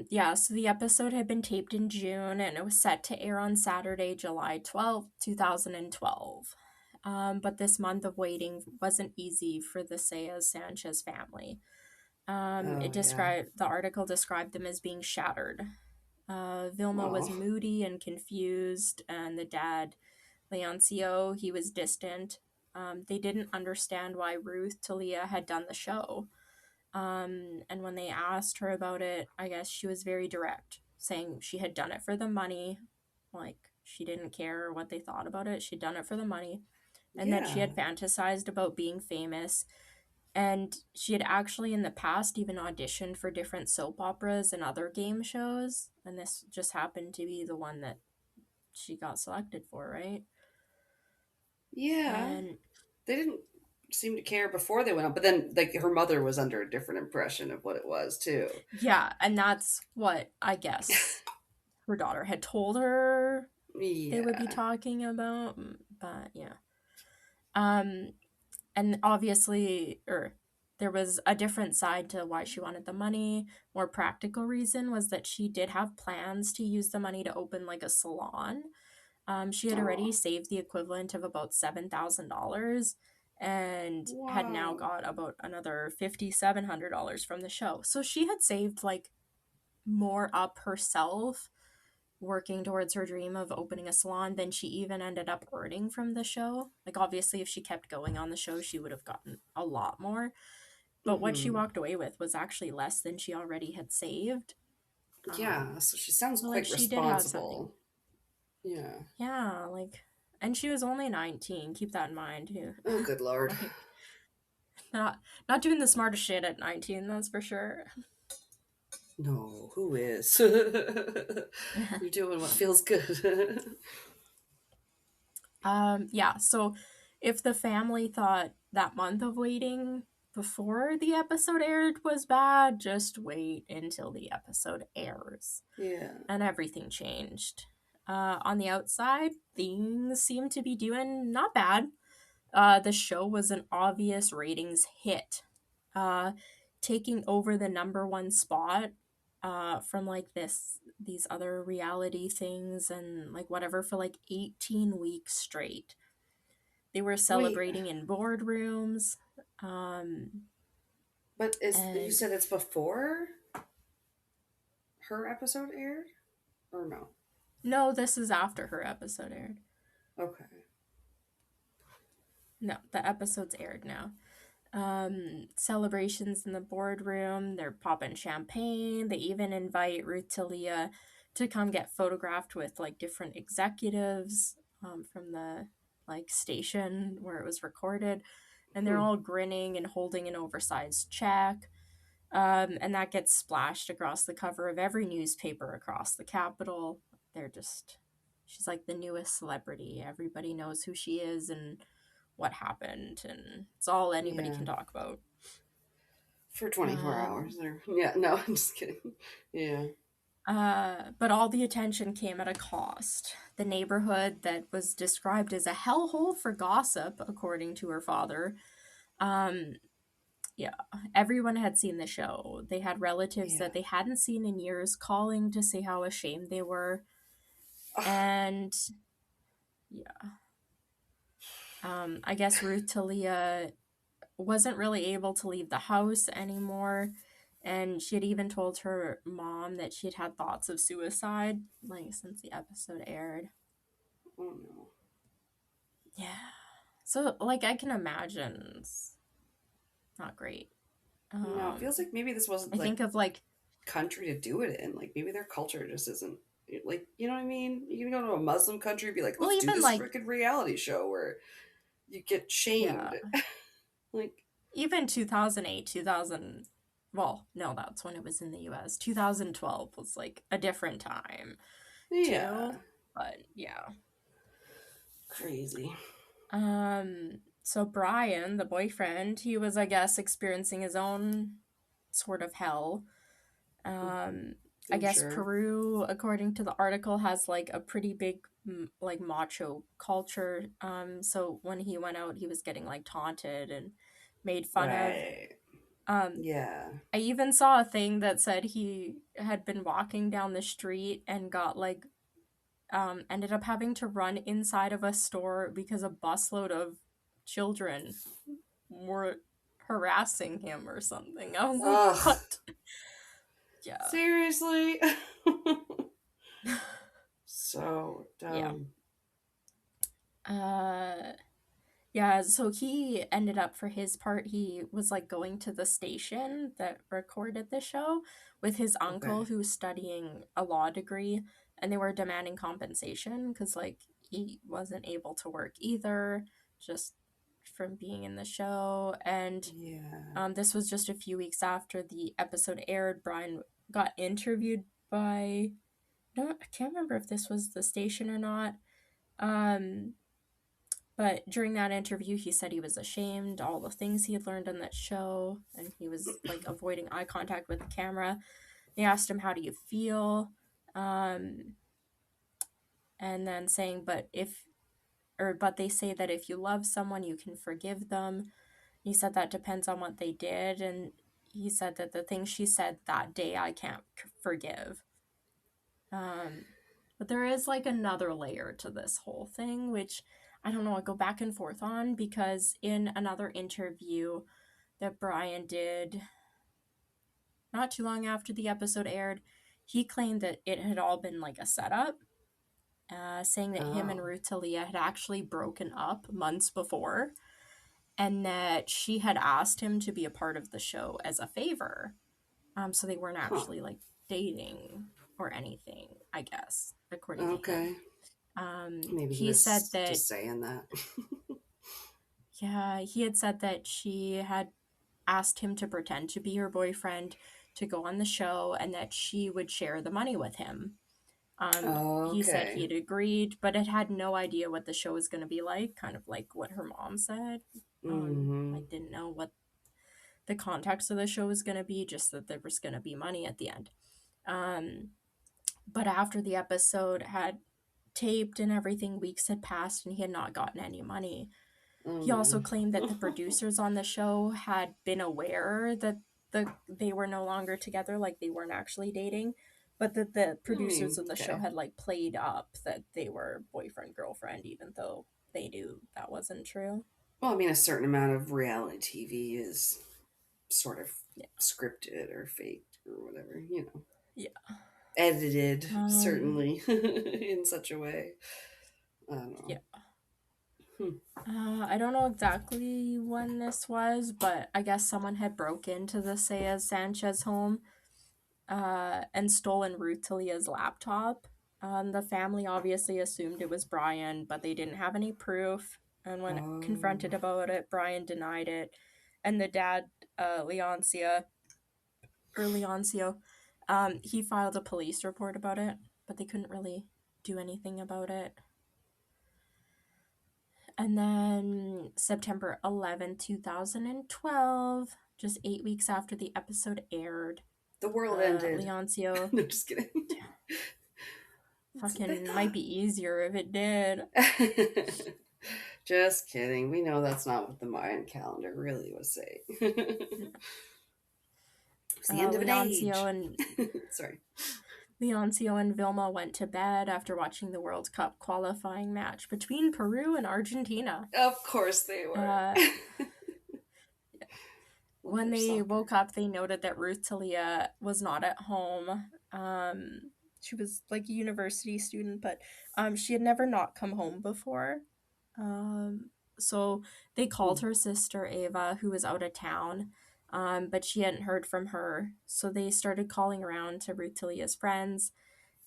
Yeah, so the episode had been taped in June and it was set to air on Saturday, July 12th, 2012. But this month of waiting wasn't easy for the Sanchez family. Oh, yeah. The article described them as being shattered. Vilma was Oh, moody and confused, and the dad, Leoncio, he was distant. They didn't understand why Ruth Talia had done the show. And when they asked her about it, I guess she was very direct, saying she had done it for the money. Like, she didn't care what they thought about it. She'd done it for the money. And that she yeah. had fantasized about being famous. And she had actually in the past even auditioned for different soap operas and other game shows. And this just happened to be the one that she got selected for, right? Yeah. And They didn't seem to care before they went on, but then, like, her mother was under a different impression of what it was, too. yeah, and that's what I guess her daughter had told her they would be Yeah. talking about. But yeah. Um, and obviously, there was a different side to why she wanted the money. More practical reason was that she did have plans to use the money to open like a salon. She had already Oh, saved the equivalent of about $7,000 and had now wow. got about another $5,700 from the show. So she had saved like more up herself working towards her dream of opening a salon than she even ended up earning from the show. Like, obviously, if she kept going on the show, she would have gotten a lot more. But what she Hmm. walked away with was actually less than she already had saved. Yeah, so she sounds So, like, quite she did have something. responsible. Yeah. Yeah, like, and she was only 19. Keep that in mind, too. Oh, good Lord. Like, not doing the smartest shit at 19, that's for sure. No, who is? You're doing what feels good. Yeah, so if the family thought that month of waiting before the episode aired was bad, just wait until the episode airs. Yeah. And everything changed. On the outside, things seem to be doing not bad. The show was an obvious ratings hit, taking over the number one spot from like these other reality things and like whatever for like 18 weeks straight. They were Wait, celebrating in boardrooms. but you And said it's before her episode aired, or no? no, this is after her episode aired. Okay. No, the episode's aired now. Celebrations in the boardroom. They're popping champagne. They even invite Ruth Thalia to come get photographed with like different executives from the like station where it was recorded, and they're Hmm. all grinning and holding an oversized check. And that gets splashed across the cover of every newspaper across the capital. They're just, she's like the newest celebrity. Everybody knows who she is and what happened, and it's all anybody Yeah. can talk about. For 24 hours. Yeah, no, I'm just kidding. Yeah. But all the attention came at a cost. The neighborhood that was described as a hellhole for gossip, according to her father, um, yeah, everyone had seen the show. They had relatives Yeah. that they hadn't seen in years calling to say how ashamed they were. Ugh. And yeah, I guess Ruth Talia wasn't really able to leave the house anymore. And she had even told her mom that she'd had thoughts of suicide, like, since the episode aired. Oh no. Yeah. So, like, I can imagine it's not great. No, it feels like maybe this wasn't I like think of, like, country to do it in. Like maybe their culture just isn't like, you know what I mean? You can go to a Muslim country and be like, well, let's do even, this like, freaking reality show where you get yeah, shamed. Like, even 2008, 2000, well, no, that's when it was in the US. 2012 was, like, a different time, yeah. too. But, yeah. Crazy. So Brian, the boyfriend, he was, I guess, experiencing his own sort of hell. I I'm guess sure. Peru, according to the article, has like a pretty big like macho culture. So when he went out, he was getting like taunted and made fun of. Right. Um, Yeah. I even saw a thing that said he had been walking down the street and got like ended up having to run inside of a store because a busload of children were harassing him or something. I was like, Ugh. what? Yeah. Seriously? So Yeah. dumb. Yeah, so he ended up, for his part, he was like going to the station that recorded the show with his uncle Okay. who was studying a law degree, and they were demanding compensation because like he wasn't able to work either, just from being in the show. And Yeah. this was just a few weeks after the episode aired. Brian got interviewed by, no, I can't remember if this was the station or not. But during that interview, he said he was ashamed, all the things he had learned on that show, and he was like avoiding eye contact with the camera. They asked him, "How do you feel?" And then saying, but they say that if you love someone, you can forgive them. He said that depends on what they did, and he said that the things she said that day, I can't forgive. But there is like another layer to this whole thing, which I don't know, I go back and forth on, because in another interview that Brian did not too long after the episode aired, he claimed that it had all been like a setup, saying that him and Oh. Ruth Talia had actually broken up months before, and that she had asked him to be a part of the show as a favor. So they weren't Huh. actually like dating or anything, I guess, according to him. Okay. Maybe he He said was that, just saying that. yeah, he had said that she had asked him to pretend to be her boyfriend to go on the show and that she would share the money with him. He said he Okay. had agreed, but had no idea what the show was going to be like, kind of like what her mom said. Mm-hmm. Like, didn't know what the context of the show was going to be, just that there was going to be money at the end. But after the episode had taped and everything, weeks had passed and he had not gotten any money. Oh, He also no. claimed that the producers on the show had been aware that they were no longer together, like they weren't actually dating, but that the producers of the show okay. had like played up that they were boyfriend girlfriend, even though they knew that wasn't true. Well, I mean, a certain amount of reality TV is sort of Yeah. scripted or faked or whatever, Yeah. edited, Um, certainly, in such a way. I don't know. yeah. Hmm. I don't know exactly when this was, but I guess someone had broke into the Sanchez home and stolen Ruth Talia's laptop. The family obviously assumed it was Brian, but they didn't have any proof. And when Oh, confronted about it, Brian denied it. And the dad, Leoncio, he filed a police report about it, but they couldn't really do anything about it. And then September 11th, 2012, just 8 weeks after the episode aired, the world ended. Leoncio, No, just kidding. That's what they fucking might be easier if it did. thought. Just kidding. We know that's not what the Mayan calendar really was saying. It's the end of an age. Sorry. Leoncio and Vilma went to bed after watching the World Cup qualifying match between Peru and Argentina. Of course they were. When they woke up, they noted that Ruth Thalia was not at home. She was like a university student, but she had never not come home before. So they called her sister Ava, who was out of town, but she hadn't heard from her. So they started calling around to Ruth Talia's friends,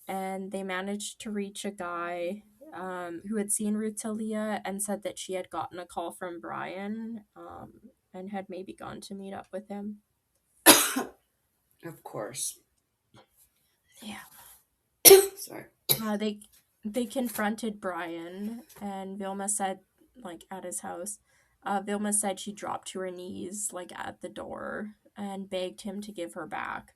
and they managed to reach a guy who had seen Ruth Talia and said that she had gotten a call from Brian and had maybe gone to meet up with him. Of course. Yeah. Sorry. They confronted Brian, and Vilma said, like, at his house, Vilma said she dropped to her knees, like, at the door and begged him to give her back.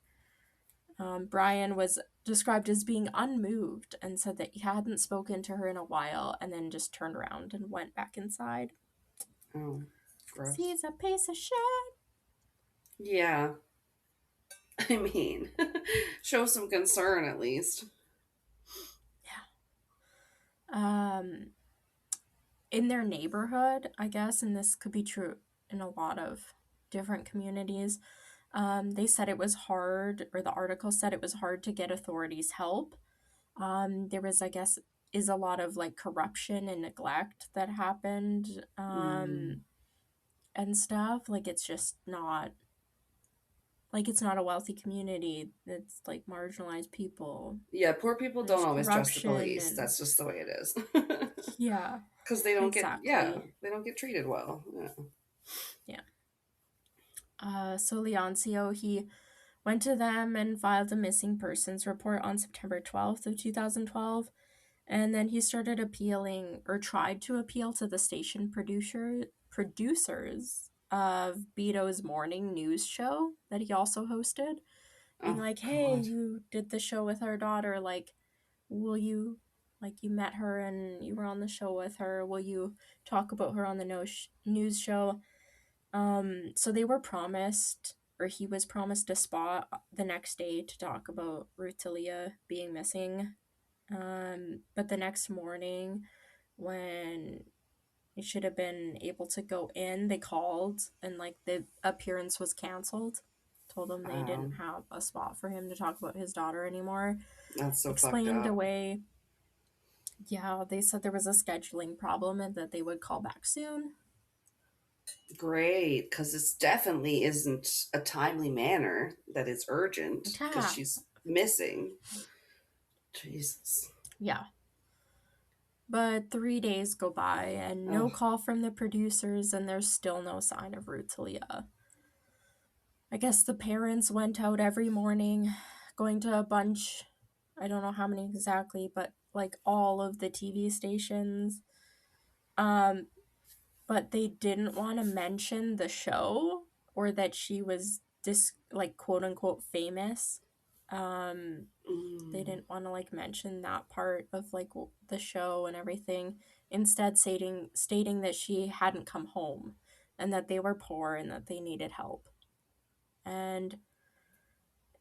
Brian was described as being unmoved and said that he hadn't spoken to her in a while, and then just turned around and went back inside. Oh, gross. He's a piece of shit. Yeah. I mean, show some concern at least. Yeah. In their neighborhood, I guess, and this could be true in a lot of different communities, they said it was hard, or the article said it was hard to get authorities help. There was, I guess, is a lot of like corruption and neglect that happened and stuff. Like it's just not, like it's not a wealthy community. It's like marginalized people. Yeah, poor people don't always trust the police. And... That's just the way it is. Yeah. Because they don't exactly. they don't get treated well. Yeah. So Leoncio, he went to them and filed a missing persons report on September 12th of 2012. And then he started appealing, or tried to appeal to the station producers of Beto's morning news show that he also hosted. Being like, hey, God. you did the show with our daughter, like, will you, like, you met her and you were on the show with her, will you talk about her on the news show? So they were promised, or he was promised a spot the next day to talk about Ruth Thalia being missing. But the next morning, when he should have been able to go in, they called and like the appearance was canceled. Told him they didn't have a spot for him to talk about his daughter anymore. That's so Explained fucked up. away. Yeah, they said there was a scheduling problem and that they would call back soon. Great, because this definitely isn't a timely manner that is urgent because she's missing. Jesus. Yeah. But 3 days go by and no call from the producers, and there's still no sign of Ruth Thalia. I guess the parents went out every morning, going to a bunch, I don't know how many exactly, but like all of the TV stations. But they didn't want to mention the show or that she was like quote unquote famous. They didn't want to like mention that part of like the show and everything, instead stating that she hadn't come home and that they were poor and that they needed help. And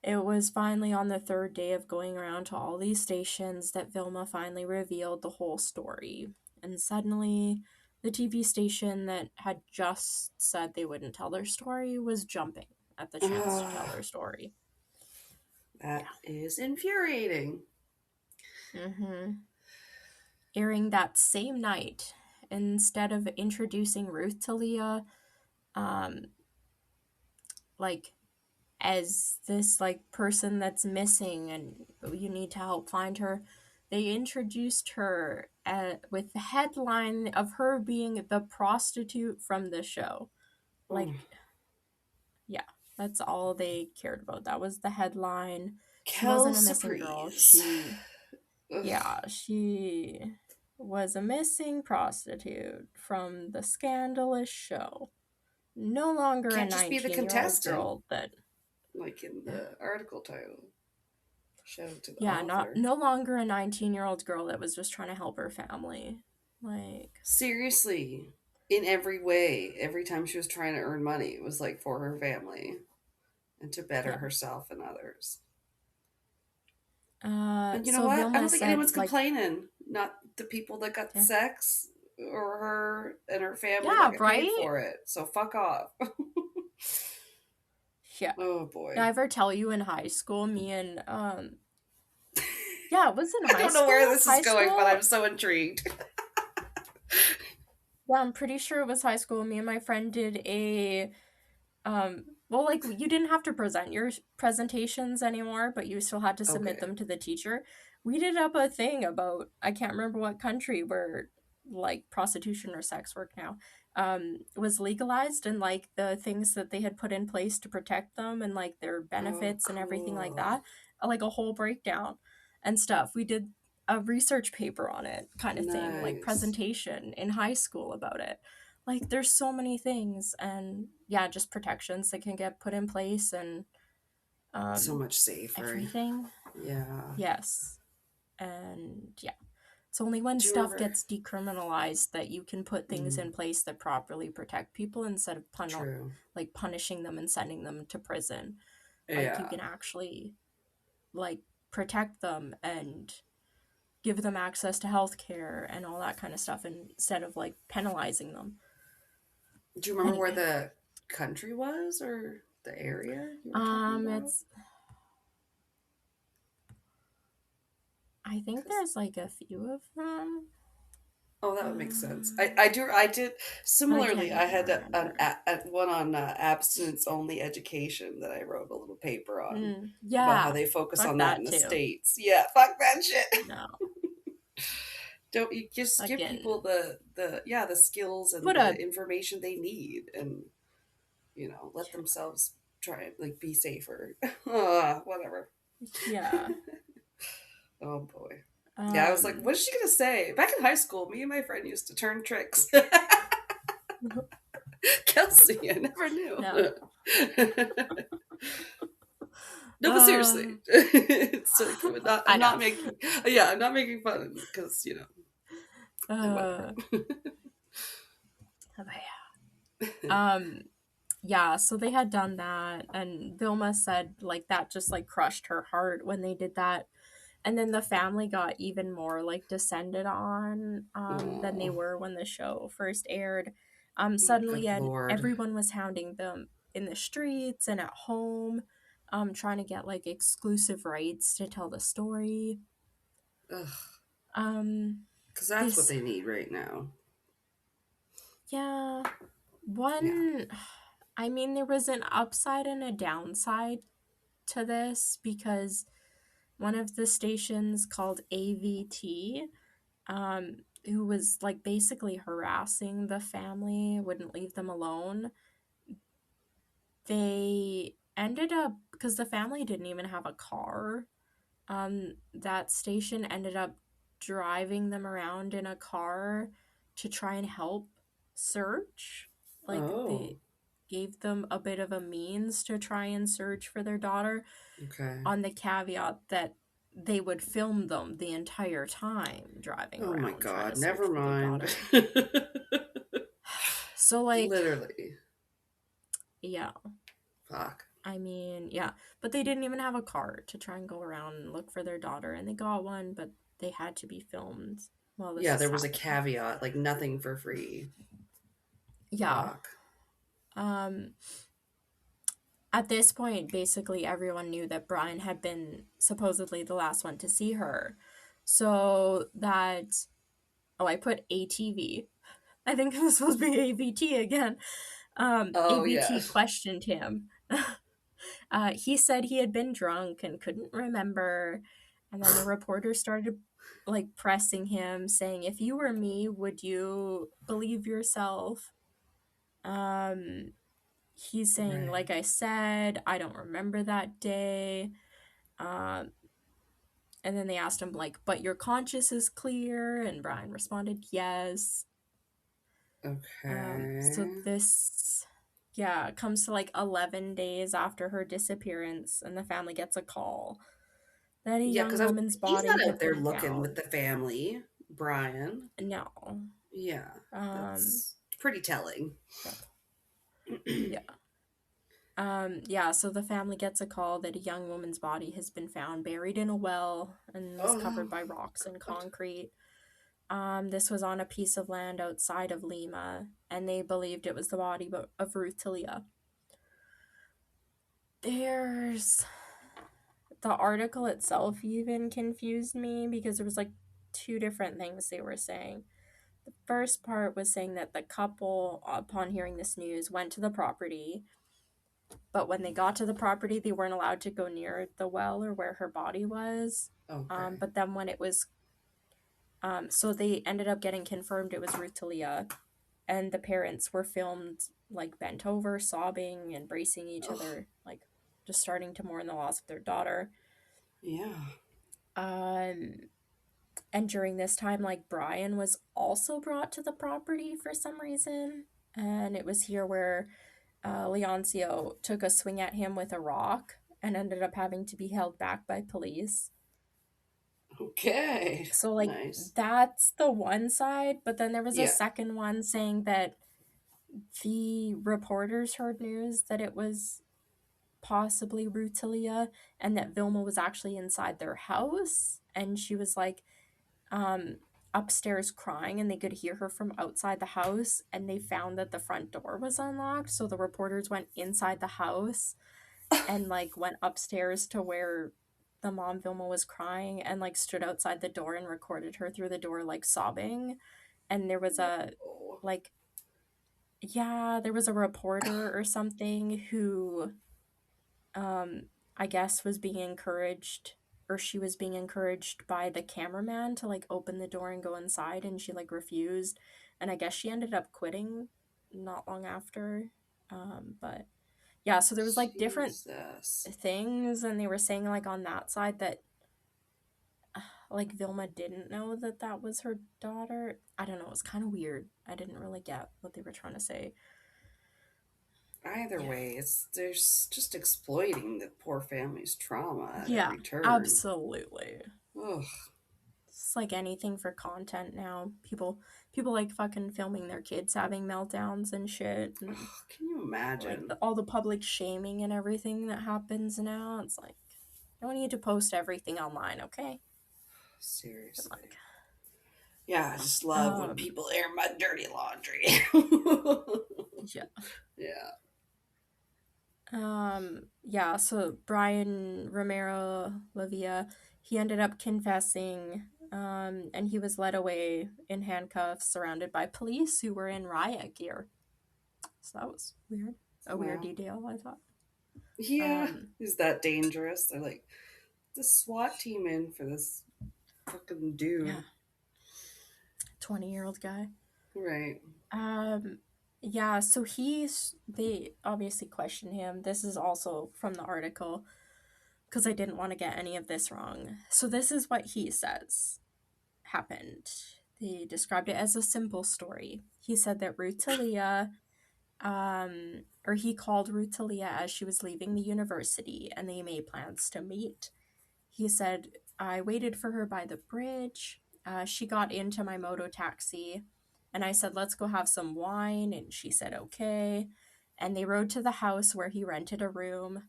it was finally on the third day of going around to all these stations that Vilma finally revealed the whole story. And suddenly, the TV station that had just said they wouldn't tell their story was jumping at the chance to tell their story. That is infuriating. Mm-hmm. Airing that same night, instead of introducing Ruth Thalia, like, as this like person that's missing and you need to help find her, they introduced her with the headline of her being the prostitute from the show. Like, yeah, that's all they cared about. That was the headline. She wasn't a missing girl. She was a missing prostitute from the scandalous show. No longer Can't a just be the 19-year-old contestant. girl that, like in the article title. Shout out to the author. no longer a 19-year-old girl that was just trying to help her family. Like, seriously, in every way, every time she was trying to earn money, it was like for her family and to better herself and others. And you know what? Vilma I don't think anyone's like, complaining. Not the people that got sex or her and her family yeah, that got paid for it. So fuck off. Yeah. Oh boy. Did I ever tell you in high school, me and yeah, it was in high school. I don't know where this is going, but I'm so intrigued. Yeah, I'm pretty sure it was high school. Me and my friend did a well, like, you didn't have to present your presentations anymore, but you still had to submit them to the teacher. We did up a thing about, I can't remember what country where like prostitution or sex work now was legalized, and like the things that they had put in place to protect them and like their benefits and everything like that, like a whole breakdown and stuff. We did a research paper on it kind of thing, like presentation in high school about it. Like, there's so many things, and yeah, just protections that can get put in place, and so much safer. Everything. Yeah. Yes. And yeah. It's only when stuff gets decriminalized that you can put things in place that properly protect people instead of punishing them and sending them to prison. Like, you can actually like protect them and give them access to healthcare and all that kind of stuff instead of like penalizing them. Do you remember where the country was or the area you were talking about? I think there's like a few of them. Oh, that would make sense. I did similarly. I had one on abstinence only education that I wrote a little paper on. About how they focus on that in the States. Yeah, fuck that shit. No. Don't you just give people the skills and the information they need, and let themselves try and like be safer. Whatever. Yeah. Oh boy. Yeah, I was like, what is she gonna say? Back in high school, me and my friend used to turn tricks. Kelsey, I never knew. No, no, but seriously, it's like, I'm not making fun because yeah, so they had done that, and Vilma said like that just like crushed her heart when they did that. And then the family got even more like descended on than they were when the show first aired. Suddenly, everyone was hounding them in the streets and at home, trying to get like exclusive rights to tell the story. Because that's what they need right now. Yeah. I mean, there was an upside and a downside to this because one of the stations called AVT, who was like basically harassing the family, wouldn't leave them alone. They ended up, because the family didn't even have a car, that station ended up driving them around in a car to try and help search. Like, they gave them a bit of a means to try and search for their daughter. Okay. On the caveat that they would film them the entire time driving Oh around my trying God, to search never for their mind. daughter. So, like, Literally. yeah. Fuck. I mean, yeah. But they didn't even have a car to try and go around and look for their daughter. And they got one, but they had to be filmed while this Yeah, is there was a happening. caveat, like nothing for free. Yeah. Fuck. At this point, basically everyone knew that Brian had been supposedly the last one to see her. So that, I put ATV. I think it was supposed to be AVT again. Oh, AVT yes. questioned him. He said he had been drunk and couldn't remember. And then the reporter started like pressing him, saying, "If you were me, would you believe yourself?" He's saying, Right. "Like I said, I don't remember that day." Um, and then they asked him, like, "But your conscience is clear?" And Brian responded, "Yes." So Okay. this, yeah, comes to like 11 days after her disappearance, and the family gets a call that a Yeah, young because woman's he's body not out had there been looking with found. the family, Brian. No. Yeah, Um, that's pretty telling. yeah. Yeah, so the family gets a call that a young woman's body has been found buried in a well and is Oh no. covered by rocks and God. concrete. This was on a piece of land outside of Lima, and they believed it was the body of Ruth Thalia. There's the article itself even confused me because there was like two different things they were saying. The first part was saying that the couple, upon hearing this news, went to the property, but when they got to the property, they weren't allowed to go near the well or where her body was. Okay. But then when it was, so they ended up getting confirmed it was Ruth Talia, and the parents were filmed like bent over, sobbing and bracing each other, like just starting to mourn the loss of their daughter. Yeah. And during this time, like Brian was also brought to the property for some reason, and it was here where Leoncio took a swing at him with a rock and ended up having to be held back by police. Okay. So, like, Nice. that's the one side, but then there was a Yeah. second one saying that the reporters heard news that it was possibly Rutalia and that Vilma was actually inside their house, and she was like upstairs crying, and they could hear her from outside the house, and they found that the front door was unlocked, so the reporters went inside the house and like went upstairs to where the mom Vilma was crying and like stood outside the door and recorded her through the door like sobbing. And there was a Oh. like, yeah, there was a reporter or something who I guess was being encouraged, or she was being encouraged by the cameraman to like open the door and go inside, and she like refused, and I guess she ended up quitting not long after. But yeah, so there was like different Jesus. things, and they were saying like on that side that like Vilma didn't know that that was her daughter. I don't know, it was kind of weird. I didn't really get what they were trying to say. Either Yeah. way, there's just exploiting the poor family's trauma at Yeah, every turn. absolutely. Ugh. It's like anything for content now. People like fucking filming their kids having meltdowns and shit, and Ugh, can you like imagine? all the public shaming and everything that happens now. It's like, no need to post everything online, okay? But Seriously. like, Yeah, I just love when um, people air my dirty laundry. yeah. Yeah. Yeah, so Brian Romero Lavia, he ended up confessing, and he was led away in handcuffs, surrounded by police who were in riot gear. So that was weird. A weird Wow. detail, I thought. Yeah. Is that dangerous? They're like, the SWAT team in for this fucking dude. Yeah. 20-year-old guy. Right. Yeah, so they obviously questioned him. This is also from the article because I didn't want to get any of this wrong. So this is what he says happened. They described it as a simple story. He said that Ruth Talia, or he called Ruth Talia as she was leaving the university and they made plans to meet. He said I waited for her by the bridge. She got into my moto taxi, and I said, let's go have some wine. And she said, okay. And they rode to the house where he rented a room.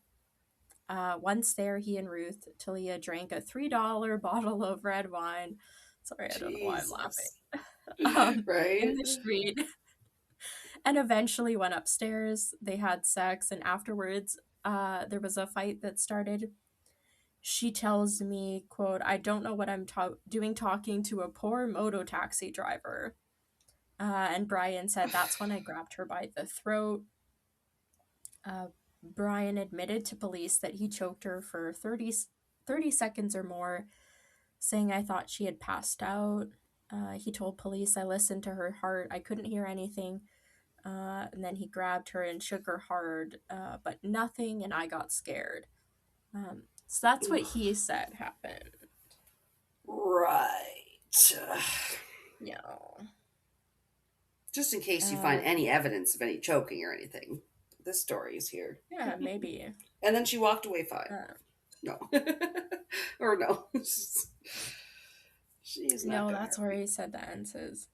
Once there, he and Ruth Thalia drank a $3 bottle of red wine. Sorry, I don't know why I'm laughing. Right? In the street. And eventually went upstairs. They had sex, and afterwards, there was a fight that started. She tells me, quote, I don't know what I'm doing talking to a poor moto taxi driver. And Brian said, that's when I grabbed her by the throat. Brian admitted to police that he choked her for 30 seconds or more, saying, I thought she had passed out. He told police, I listened to her heart. I couldn't hear anything. And then he grabbed her and shook her hard, but nothing, and I got scared. So that's what he said happened. Right. Yeah. Just in case you find any evidence of any choking or anything. This story is here. Yeah, maybe. And then she walked away fine. No. Or no. She's not. No, that's where he said the answers.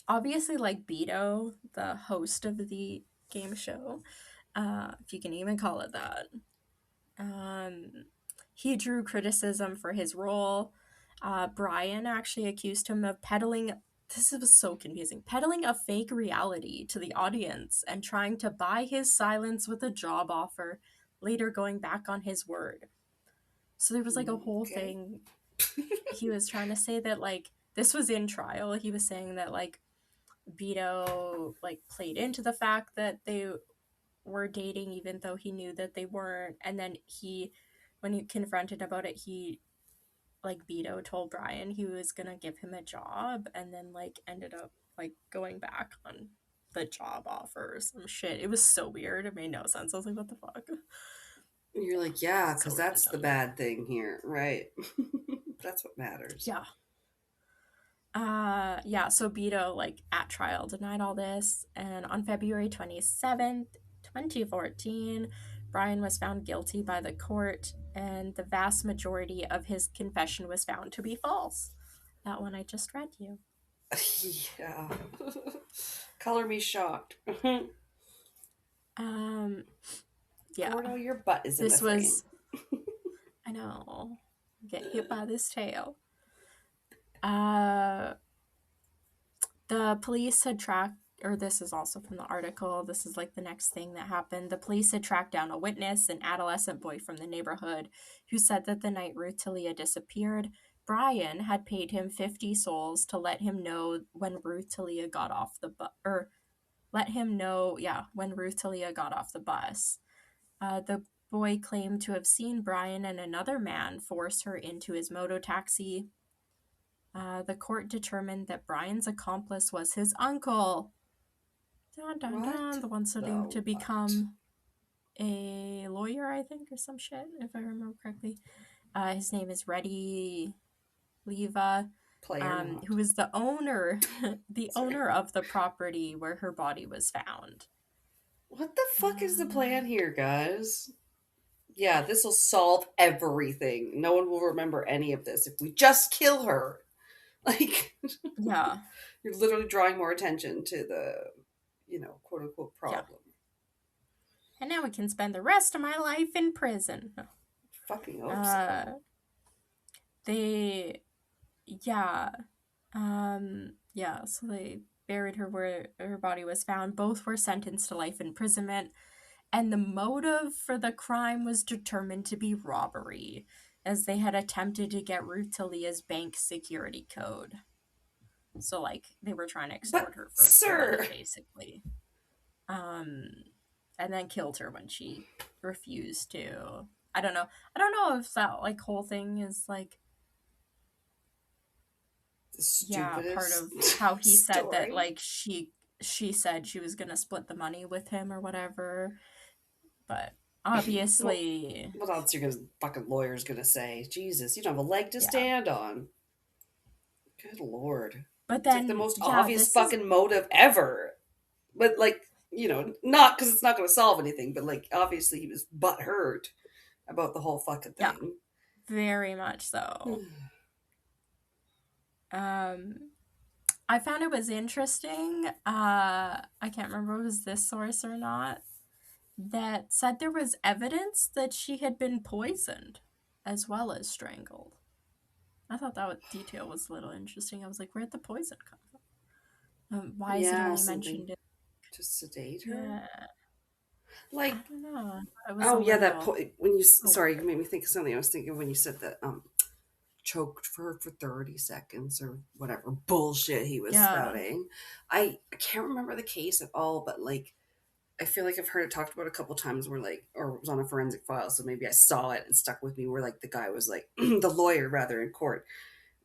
Obviously, like Beto, the host of the game show, if you can even call it that, he drew criticism for his role. Brian actually accused him of peddling. This was so confusing. Peddling a fake reality to the audience and trying to buy his silence with a job offer, later going back on his word. So there was like a whole thing. He was trying to say that, like, this was in trial. He was saying that, like, Beto, like, played into the fact that they were dating even though he knew that they weren't. And then when he confronted about it, like, Beto told Brian he was gonna give him a job, and then, like, ended up, like, going back on the job offer or some shit. It was so weird. It made no sense. I was like, what the fuck? You're like, yeah, because that's the bad thing here, right? That's what matters. Yeah. So Beto, like, at trial denied all this, and on February 27th, 2014, Brian was found guilty by the court, and the vast majority of his confession was found to be false. That one I just read you. Yeah. Color me shocked. Yeah. Gordo, your butt is in the frame. I know. Get hit by this tail. The police had tracked, or this is also from the article, this is like the next thing that happened. The police had tracked down a witness, an adolescent boy from the neighborhood, who said that the night Ruth Thalia disappeared, Brian had paid him 50 sols to let him know when Ruth Thalia got off the bus, or let him know, when Ruth Thalia got off the bus. The boy claimed to have seen Brian and another man force her into his moto taxi. The court determined that Brian's accomplice was his uncle. Dun, dun, dun, the one studying to become a lawyer, I think, or some shit, if I remember correctly. His name is Reddy Leva, who is the owner, owner of the property where her body was found. What the fuck is the plan here, guys? Yeah, this will solve everything. No one will remember any of this if we just kill her. Like, yeah, you're literally drawing more attention to the, quote unquote problem. Yeah. And now we can spend the rest of my life in prison. Fucking hope so. So they buried her where her body was found. Both were sentenced to life imprisonment, and the motive for the crime was determined to be robbery, as they had attempted to get Ruth Thalia's bank security code. So, like, they were trying to extort her for money, basically. And then killed her when she refused to. I don't know if that, like, whole thing is, like, part of how he said that, like, she said she was gonna split the money with him or whatever. But obviously, what else your fucking lawyer's gonna say? Jesus, you don't have a leg to stand on. Good Lord. But then, it's like the most obvious fucking motive ever. But, like, not because it's not going to solve anything, but, like, obviously he was butthurt about the whole fucking thing. Very much so. I found it was interesting. I can't remember if it was this source or not, that said there was evidence that she had been poisoned as well as strangled. I thought that detail was a little interesting. I was like, where'd the poison come from? Why is it only mentioned in... to sedate her? Yeah. Like, I don't know. It was oh yeah, that little... when you sorry, you made me think of something. I was thinking when you said that choked her for 30 seconds or whatever bullshit he was spouting. I can't remember the case at all, but like I feel like I've heard it talked about a couple times where like, or it was on a forensic file, so maybe I saw it and stuck with me, where like the guy was like, the lawyer rather in court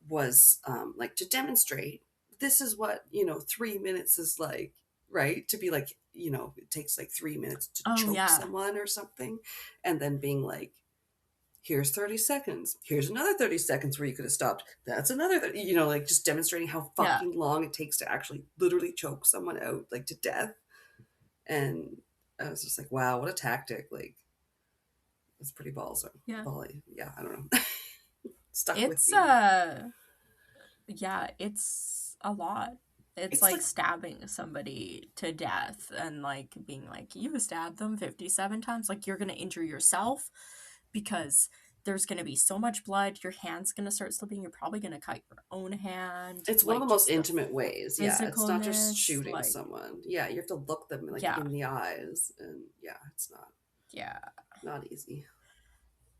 was like, to demonstrate this is what 3 minutes is like, right? To be like, it takes like 3 minutes to choke someone or something, and then being like, here's 30 seconds. Here's another 30 seconds where you could have stopped. That's another 30, like just demonstrating how fucking long it takes to actually literally choke someone out, like to death. And I was just like, wow, what a tactic. Like, it's pretty ballsy. Yeah, I don't know. Stuck with me. It's a lot. It's like stabbing somebody to death and like being like, you stabbed them 57 times. Like, you're going to injure yourself because there's going to be so much blood. Your hand's going to start slipping. You're probably going to cut your own hand. It's one of the most intimate ways. Yeah, it's not just shooting someone. Yeah, you have to look them like in the eyes. And yeah, it's not. Yeah. Not easy.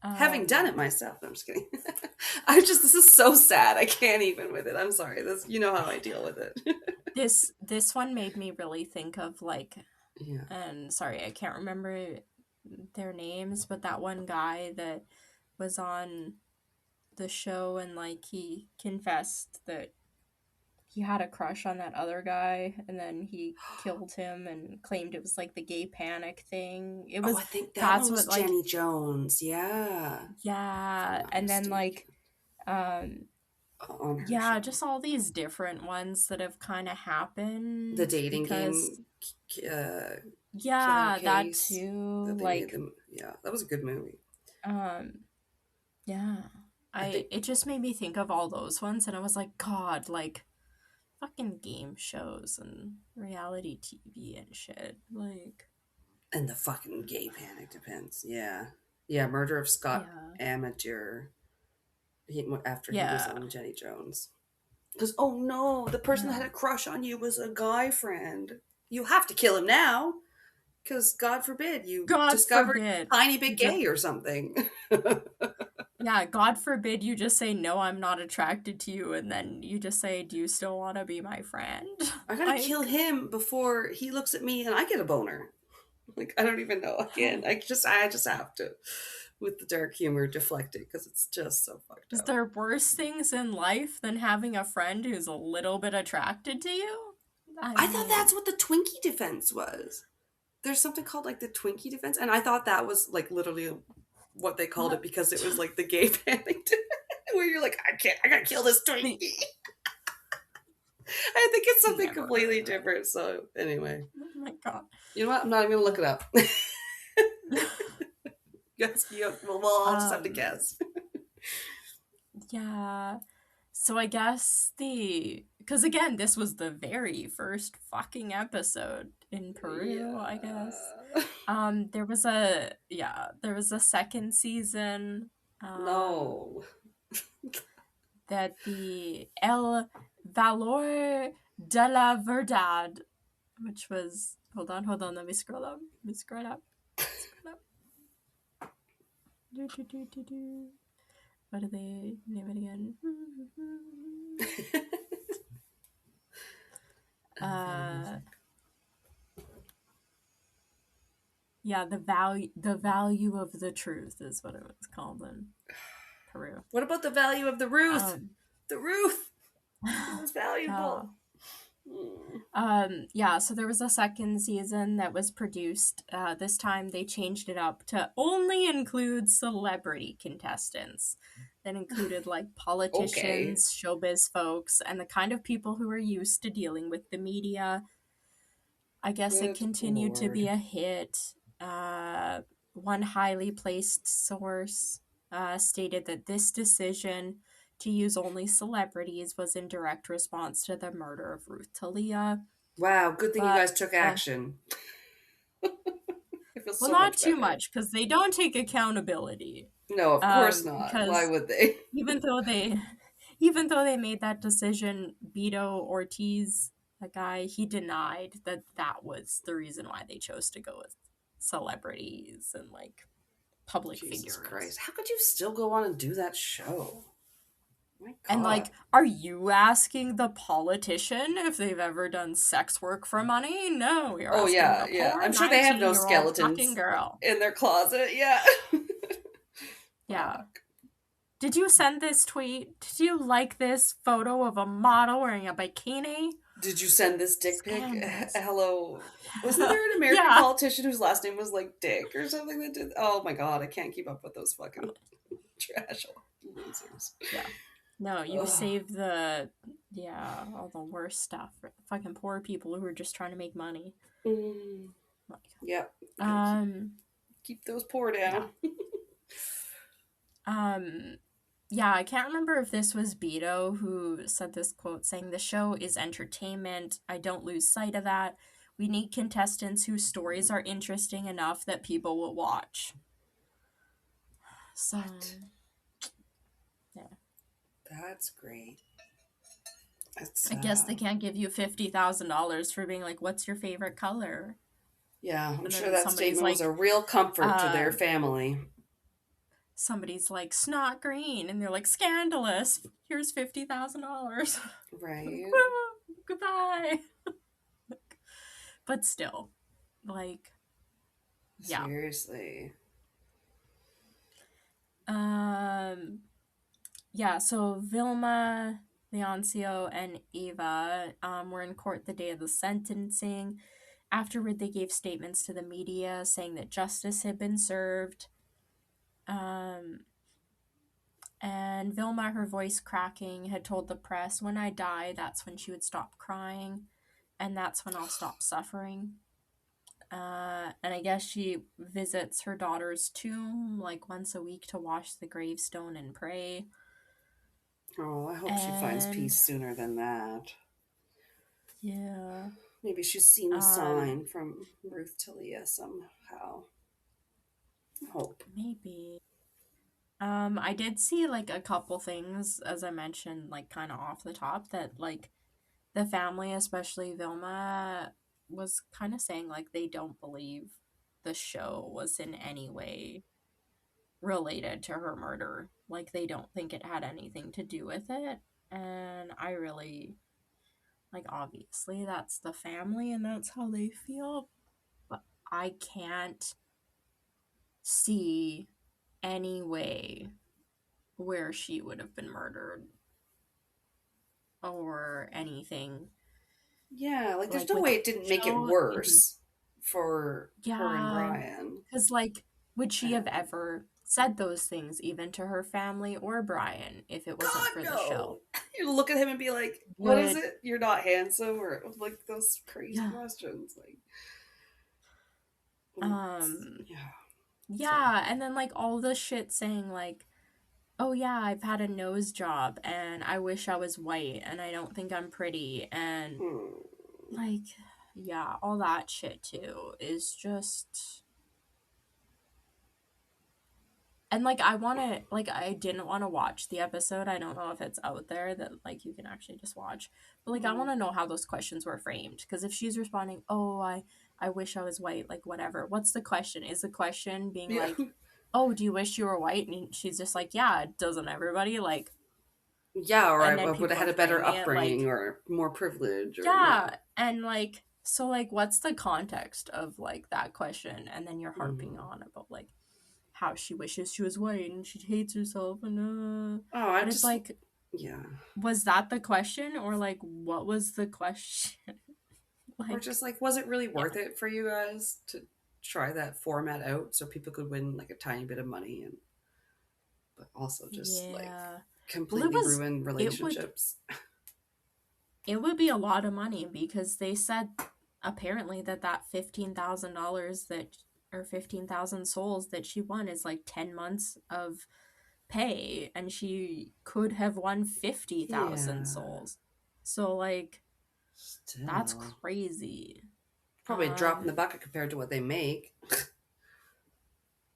Having done it myself. I'm just kidding. This is so sad. I can't even with it. I'm sorry. How I deal with it. This one made me really think of like, and sorry, I can't remember their names, but that one guy that was on the show and like he confessed that he had a crush on that other guy and then he killed him and claimed it was like the gay panic thing. It was, I think that was Jenny Jones. Yeah. And then like just all these different ones that have kind of happened. The dating game that too. That was a good movie. It just made me think of all those ones and I was like, God, like fucking game shows and reality TV and shit, like, and the fucking gay panic defense. Murder of Scott Amateur after he was on Jenny Jones, because oh no, the person that had a crush on you was a guy friend. You have to kill him now because God forbid you discovered tiny bit gay or something. God forbid you just say, no, I'm not attracted to you, and then you just say, do you still want to be my friend? I gotta kill him before he looks at me and I get a boner. Like, I don't even know. Again, I just have to, with the dark humor, deflect it because it's just so fucked up. Is there worse things in life than having a friend who's a little bit attracted to you? I thought that's what the Twinkie defense was. There's something called like the Twinkie defense, and I thought that was like literally what they called it because it was like the gay panic where you're like, I gotta kill this Twinkie. I think it's something completely different. So anyway. Oh my God. You know what? I'm not even gonna look it up. We'll all just have to guess. So I guess because again, this was the very first fucking episode in Peru, I guess. There was a second season. No. That the El Valor de la Verdad, which was, hold on, let me scroll up. What do they name it again? The value of the truth is what it was called in Peru. What about the value of the Ruth? The Ruth was valuable. So there was a second season that was produced. This time they changed it up to only include celebrity contestants. That included like politicians, showbiz folks, and the kind of people who are used to dealing with the media. I guess it continued to be a hit. One highly placed source stated that this decision to use only celebrities was in direct response to the murder of Ruth Thalia. Wow, good thing you But guys took action. It feels well, so not much too better. much, because they don't take accountability. No, of course not. Why Because would they? even though they even though they made that decision, Beto Ortiz, the guy, he denied that that was the reason why they chose to go with celebrities and like public Jesus figures. Christ. How could you still go on and do that show? My And God. like, are you asking the politician if they've ever done sex work for money? No, we are Oh, asking yeah, the yeah. poor I'm sure they have no 19-year-old fucking skeletons girl. in their closet. Yeah. Yeah. Fuck. Did you send this tweet? Did you like this photo of a model wearing a bikini? Did you send this dick pic? Scandalous. Hello. Wasn't there an American Yeah. politician whose last name was like Dick or something that did? Oh my God, I can't keep up with those fucking trash losers. Yeah. No, you Ugh. save all the worst stuff for fucking poor people who are just trying to make money. Mm. Like, Yep. Keep those poor down. Yeah, I can't remember if this was Beto who said this quote saying, "The show is entertainment. I don't lose sight of that. We need contestants whose stories are interesting enough that people will watch." So, yeah. That's great. I guess they can't give you $50,000 for being like, "What's your favorite color?" Yeah, I'm And sure then that somebody's statement was like, a real comfort to their family. somebody's like, "Snot green," and they're like, "Scandalous. Here's $50,000." Right. Goodbye. But still, like, yeah. Seriously. Yeah, so Vilma, Leoncio, and Eva were in court the day of the sentencing. Afterward, they gave statements to the media saying that justice had been served. And Vilma, her voice cracking, had told the press, "When I die, that's when she would stop crying, and that's when I'll stop suffering." And I guess she visits her daughter's tomb like once a week to wash the gravestone and pray. Oh, I hope she finds peace sooner than that. Yeah. Maybe she's seen a sign from Ruth Thalia somehow. I hope. Maybe. I did see like a couple things, as I mentioned, like kind of off the top, that like the family, especially Vilma, was kind of saying like they don't believe the show was in any way related to her murder. Like they don't think it had anything to do with it. And I really, like, obviously that's the family and that's how they feel, but I can't see any way where she would have been murdered or anything. Yeah, like there's Like, no with way the it didn't make it show, worse for her and yeah, Brian. because like, would she have ever said those things even to her family or Brian if it wasn't God, for the no. show? You look at him and be like, what is it? You're not handsome? Or like those crazy questions. Like, yeah, and then like all the shit saying like, "Oh yeah, I've had a nose job and I wish I was white and I don't think I'm pretty," and like, yeah, all that shit too is just. And like I didn't want to watch the episode. I don't know if it's out there that like you can actually just watch. But like I want to know how those questions were framed, because if she's responding, "Oh, I wish I was white," like whatever. What's the question? Is the question being like, "Oh, do you wish you were white?" And she's just like, "Yeah, doesn't everybody?" Like, yeah, or and I then would have people had are a better framing it like, upbringing or more privilege. Or, yeah, and like, so like what's the context of like that question? And then you're harping on about like how she wishes she was white and she hates herself and and it's like, yeah, was that the question, or like what was the question? like, or just like, was it really worth it for you guys to try that format out so people could win like a tiny bit of money, and but also just like completely ruin relationships? It would be a lot of money, because they said apparently that $15,000 that, or 15,000 souls that she won is like 10 months of pay, and she could have won 50,000 souls. So like, that's Still. crazy. Probably a drop in the bucket compared to what they make.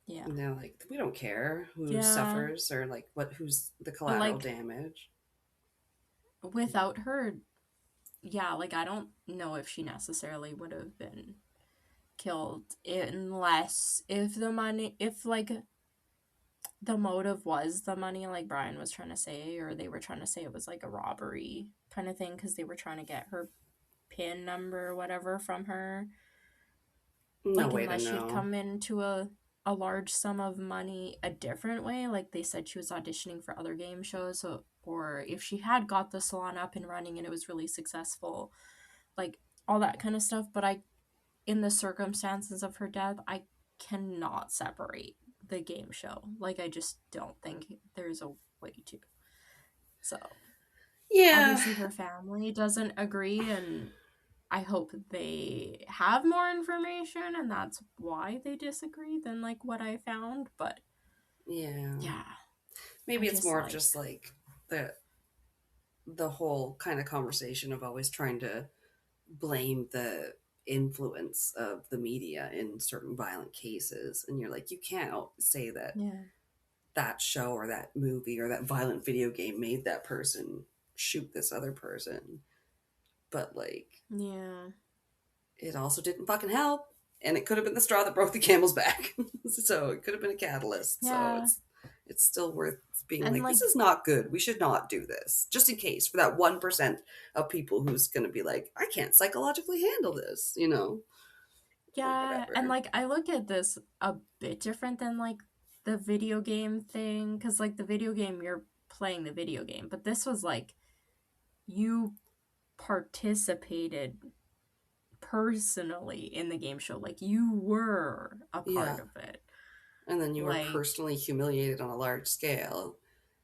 Yeah. And they're like, we don't care who Yeah. suffers or like who's the collateral damage. Without her, yeah, like I don't know if she necessarily would have been killed unless if like the motive was the money, like Brian was trying to say, or they were trying to say it was like a robbery kind of thing because they were trying to get her PIN number or whatever from her. No like way unless to know. she'd come into a large sum of money a different way, like they said she was auditioning for other game shows, or if she had got the salon up and running and it was really successful, like all that kind of stuff. But in the circumstances of her death, I cannot separate the game show. Like I just don't think there's a way to. So yeah, obviously her family doesn't agree, and I hope they have more information and that's why they disagree than like what I found. But yeah, maybe it's more of just like the whole kind of conversation of always trying to blame the influence of the media in certain violent cases, and you're like, you can't say that that show or that movie or that violent video game made that person shoot this other person. But like, it also didn't fucking help, and it could have been the straw that broke the camel's back. So it could have been a catalyst. So it's still worth being like, this is not good. We should not do this, just in case for that 1% of people who's going to be like, I can't psychologically handle this, you know. Yeah, and like I look at this a bit different than like the video game thing, because like the video game, you're playing the video game, but this was like you participated personally in the game show, like you were a part of it, and then you were personally humiliated on a large scale.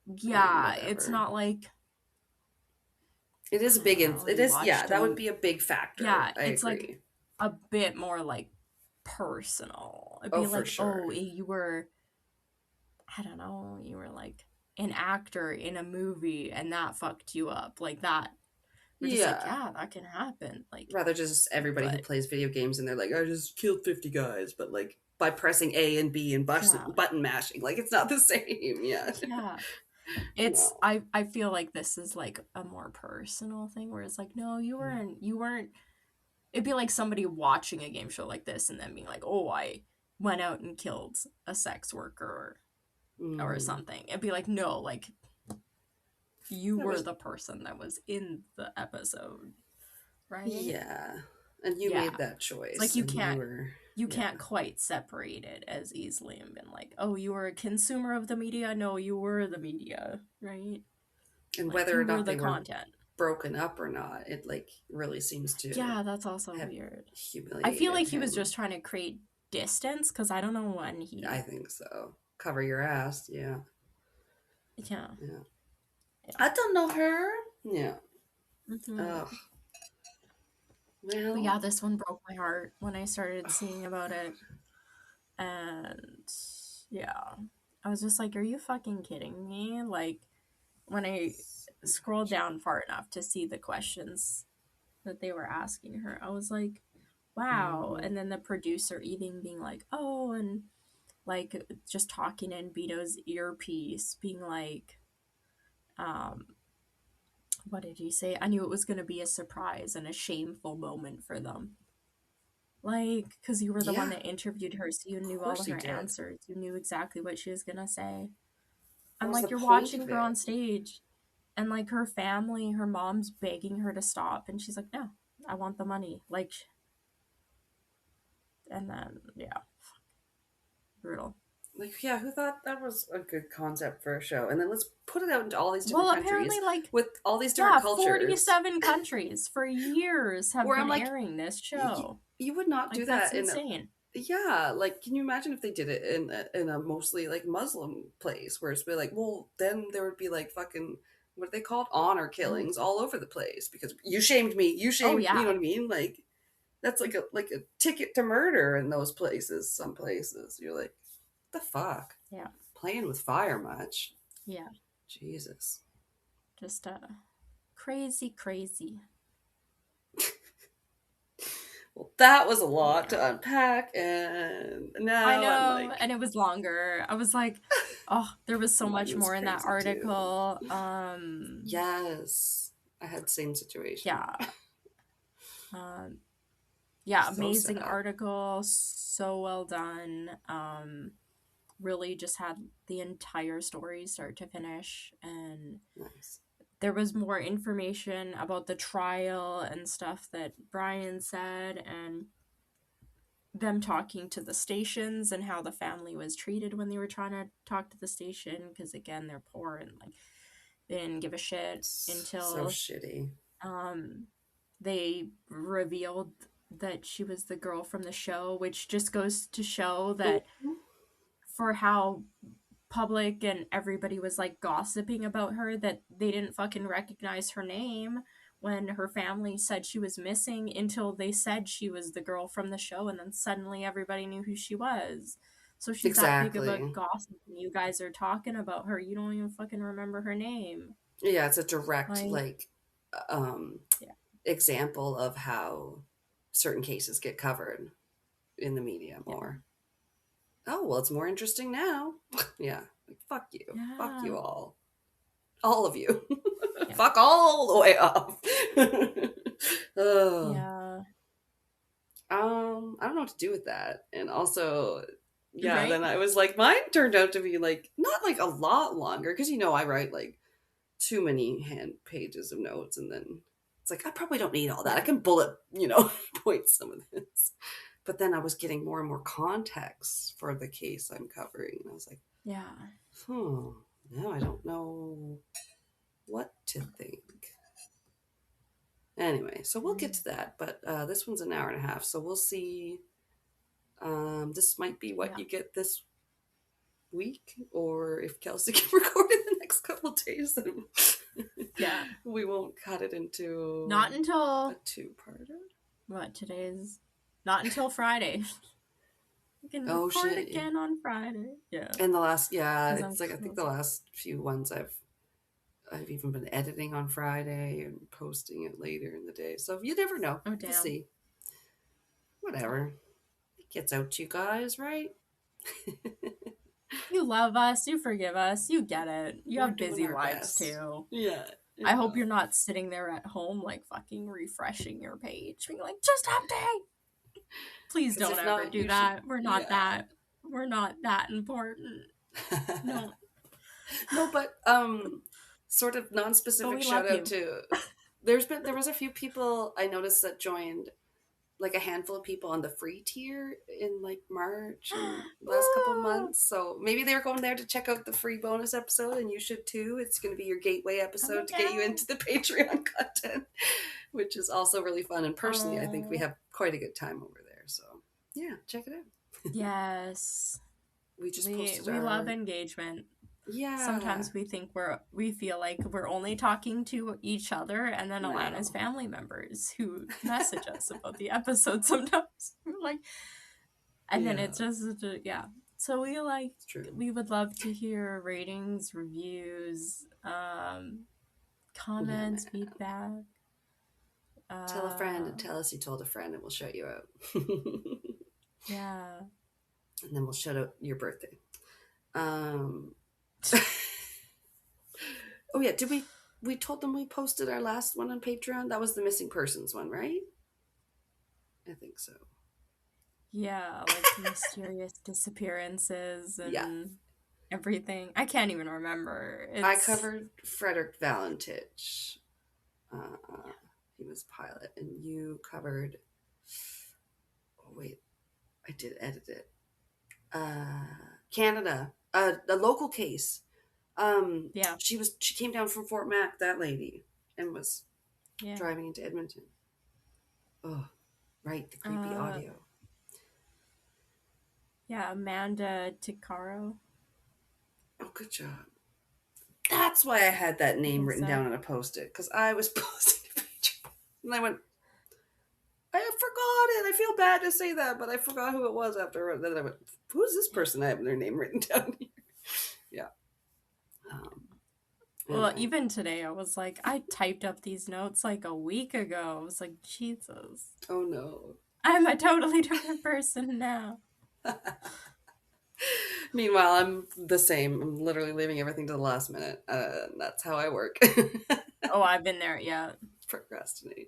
Yeah, it's not like it is a big it is that would be a big factor. Yeah, it's agree. Like a bit more like personal. It'd be like, sure. You were, I don't know, you were like an actor in a movie and that fucked you up, like that. We're just like, yeah, that can happen. Like rather just everybody who plays video games and they're like, I just killed 50 guys, but like by pressing A and B and button mashing, like it's not the same. Yeah. It's I feel like this is like a more personal thing where it's like, no, you weren't. It'd be like somebody watching a game show like this and then being like, oh, I went out and killed a sex worker or something. It'd be like, no, like you were the person that was in the episode, right? Yeah, and you made that choice. Like you can't quite separate it as easily and been like, oh, you were a consumer of the media. No, you were the media, right? And like, whether or not they were broken up or not, it like really seems to. Yeah, that's also weird. I feel like he was just trying to create distance because I don't know when he. I think so. Cover your ass, yeah. Yeah. I don't know her. Yeah. Well, but yeah, this one broke my heart when I started seeing about it, and yeah, I was just like, "Are you fucking kidding me?" Like, when I scrolled down far enough to see the questions that they were asking her, I was like, "Wow!" And then the producer even being like, "Oh," and like just talking in Beto's earpiece, being like, what did he say? I knew it was going to be a surprise and a shameful moment for them. Like, because you were the one that interviewed her, so you knew all of her answers. You knew exactly what she was going to say. And like, you're watching her on stage, and like her family, her mom's begging her to stop, and she's like, no, I want the money. Like, and then, yeah. Brutal. Like, yeah, who thought that was a good concept for a show? And then let's put it out into all these different countries. Apparently, like, with all these different cultures. 47 countries for years have been airing this show. You would not do that. That's insane. Yeah, like, can you imagine if they did it in a mostly, like, Muslim place, where it's be like, well, then there would be, like, fucking, what are they called? Honor killings all over the place, because you shamed me, you know what I mean? Like, that's like a ticket to murder in those places, some places. You're like, what the fuck? Yeah. Playing with fire much? Yeah. Jesus. Just crazy. Well, that was a lot to unpack, and I now I'm know, like, and it was longer. I was like, oh, there was so mine much was more in that crazy too. article. Yes, I had the same situation. Yeah. Um, yeah, So amazing sad. article, so well done. Really just had the entire story start to finish, and Nice. there was more information about the trial and stuff that Brian said, and them talking to the stations and how the family was treated when they were trying to talk to the station, because again, they're poor and like they didn't give a shit So until shitty. they revealed that she was the girl from the show, which just goes to show that for how public and everybody was like gossiping about her, that they didn't fucking recognize her name when her family said she was missing until they said she was the girl from the show, and then suddenly everybody knew who she was. So she's that big of a Exactly. gossip, and you guys are talking about her, you don't even fucking remember her name. Yeah, it's a direct Like, yeah. example of how certain cases get covered in the media more. Oh, well, it's more interesting now. Yeah. Like, fuck you. Fuck Yeah. you all. All of you. Yeah. Fuck all the way off. Oh. Yeah. I don't know what to do with that. And also, yeah, Right? then I was like, mine turned out to be like, not like a lot longer, because I write like too many hand pages of notes, and then it's like, I probably don't need all that. I can bullet, point some of this. But then I was getting more and more context for the case I'm covering. And I was like, Yeah. now I don't know what to think. Anyway, so we'll get to that. But this one's an hour and a half. So we'll see. This might be what you get this week, or if Kelsey can record in the next couple of days, then Yeah. we won't cut it into Not until a two-parter. what today's not until Friday. We can Oh record shit! again on Friday. Yeah. And the last, yeah, 'Cause it's like I think the last few ones I've even been editing on Friday and posting it later in the day. So you never know. Oh, We'll damn. see. Whatever. It gets out to you guys, right? You love us, you forgive us, you get it. You We're have doing busy our lives best. too. Yeah. I hope you're not sitting there at home like fucking refreshing your page, being like, just update. Please 'Cause don't if ever not, do you that. should- We're not yeah. that important. No. No, but sort of But non-specific we shout love you. out to there was a few people I noticed that joined, like a handful of people on the free tier in like March and last couple of months. So maybe they were going there to check out the free bonus episode, and you should too. It's going to be your gateway episode to get you into the Patreon content, which is also really fun. And personally, I think we have quite a good time over there. So yeah, check it out. Yes. We just we posted love engagement. Yeah. Sometimes we feel like we're only talking to each other, and then Alana's family members who message us about the episode sometimes. We're like, and then it's just yeah. So we would love to hear ratings, reviews, comments, feedback. Tell a friend and tell us you told a friend, and we'll shout you out. Yeah. And then we'll shout out your birthday. Oh yeah, did we told them we posted our last one on Patreon? That was the missing persons one, right? I think so. Yeah, like mysterious disappearances and everything. I can't even remember. I covered Frederick Valentich. He was pilot, and you covered. Oh wait, I did edit it. Canada, a local case. She came down from Fort Mac, that lady, and was driving into Edmonton. Oh, right, the creepy audio. Yeah, Amanda Ticaro. Oh, good job. That's why I had that name written down on a post-it, because I was posting a picture, and I went, I forgot it. I feel bad to say that, but I forgot who it was after. Then I went, who's this person? I have their name written down here. Yeah. Well, Anyway. even today, I was like, I typed up these notes like a week ago. I was like, Jesus, Oh no. I'm a totally different person now. Meanwhile, I'm the same. I'm literally leaving everything to the last minute. That's how I work. Oh, I've been there, yeah. Procrastinate.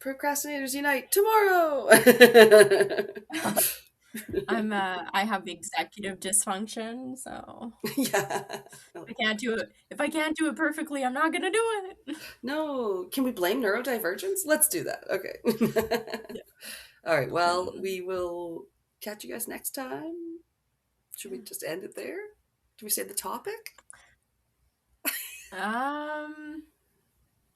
Procrastinators unite tomorrow. I have executive dysfunction, so Yeah. if I can't do it perfectly, I'm not gonna do it. No. Can we blame neurodivergence? Let's do that. Okay. Yeah. All right. Well, we will catch you guys next time. Should we just end it there? Do we say the topic?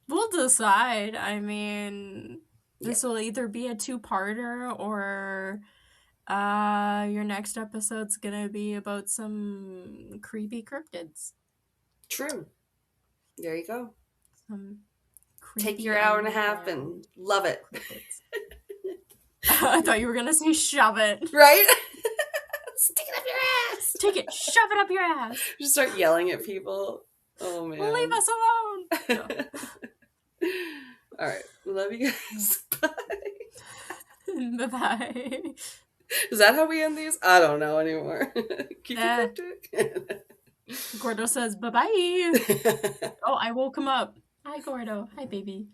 We'll decide. I mean, this Yeah. will either be a two-parter or your next episode's gonna be about some creepy cryptids. True. There you go. Some Take creepy your hour and a half and underground love it. cryptids. I thought you were gonna say shove it. Right? Stick it up your ass. Take it, shove it up your ass. Just start yelling at people. Oh man. Leave us alone. No. All right. Love you guys. Bye. Bye-bye. Is that how we end these? I don't know anymore. Keep it cryptic. Gordo says bye-bye. Oh, I woke him up. Hi, Gordo. Hi, baby.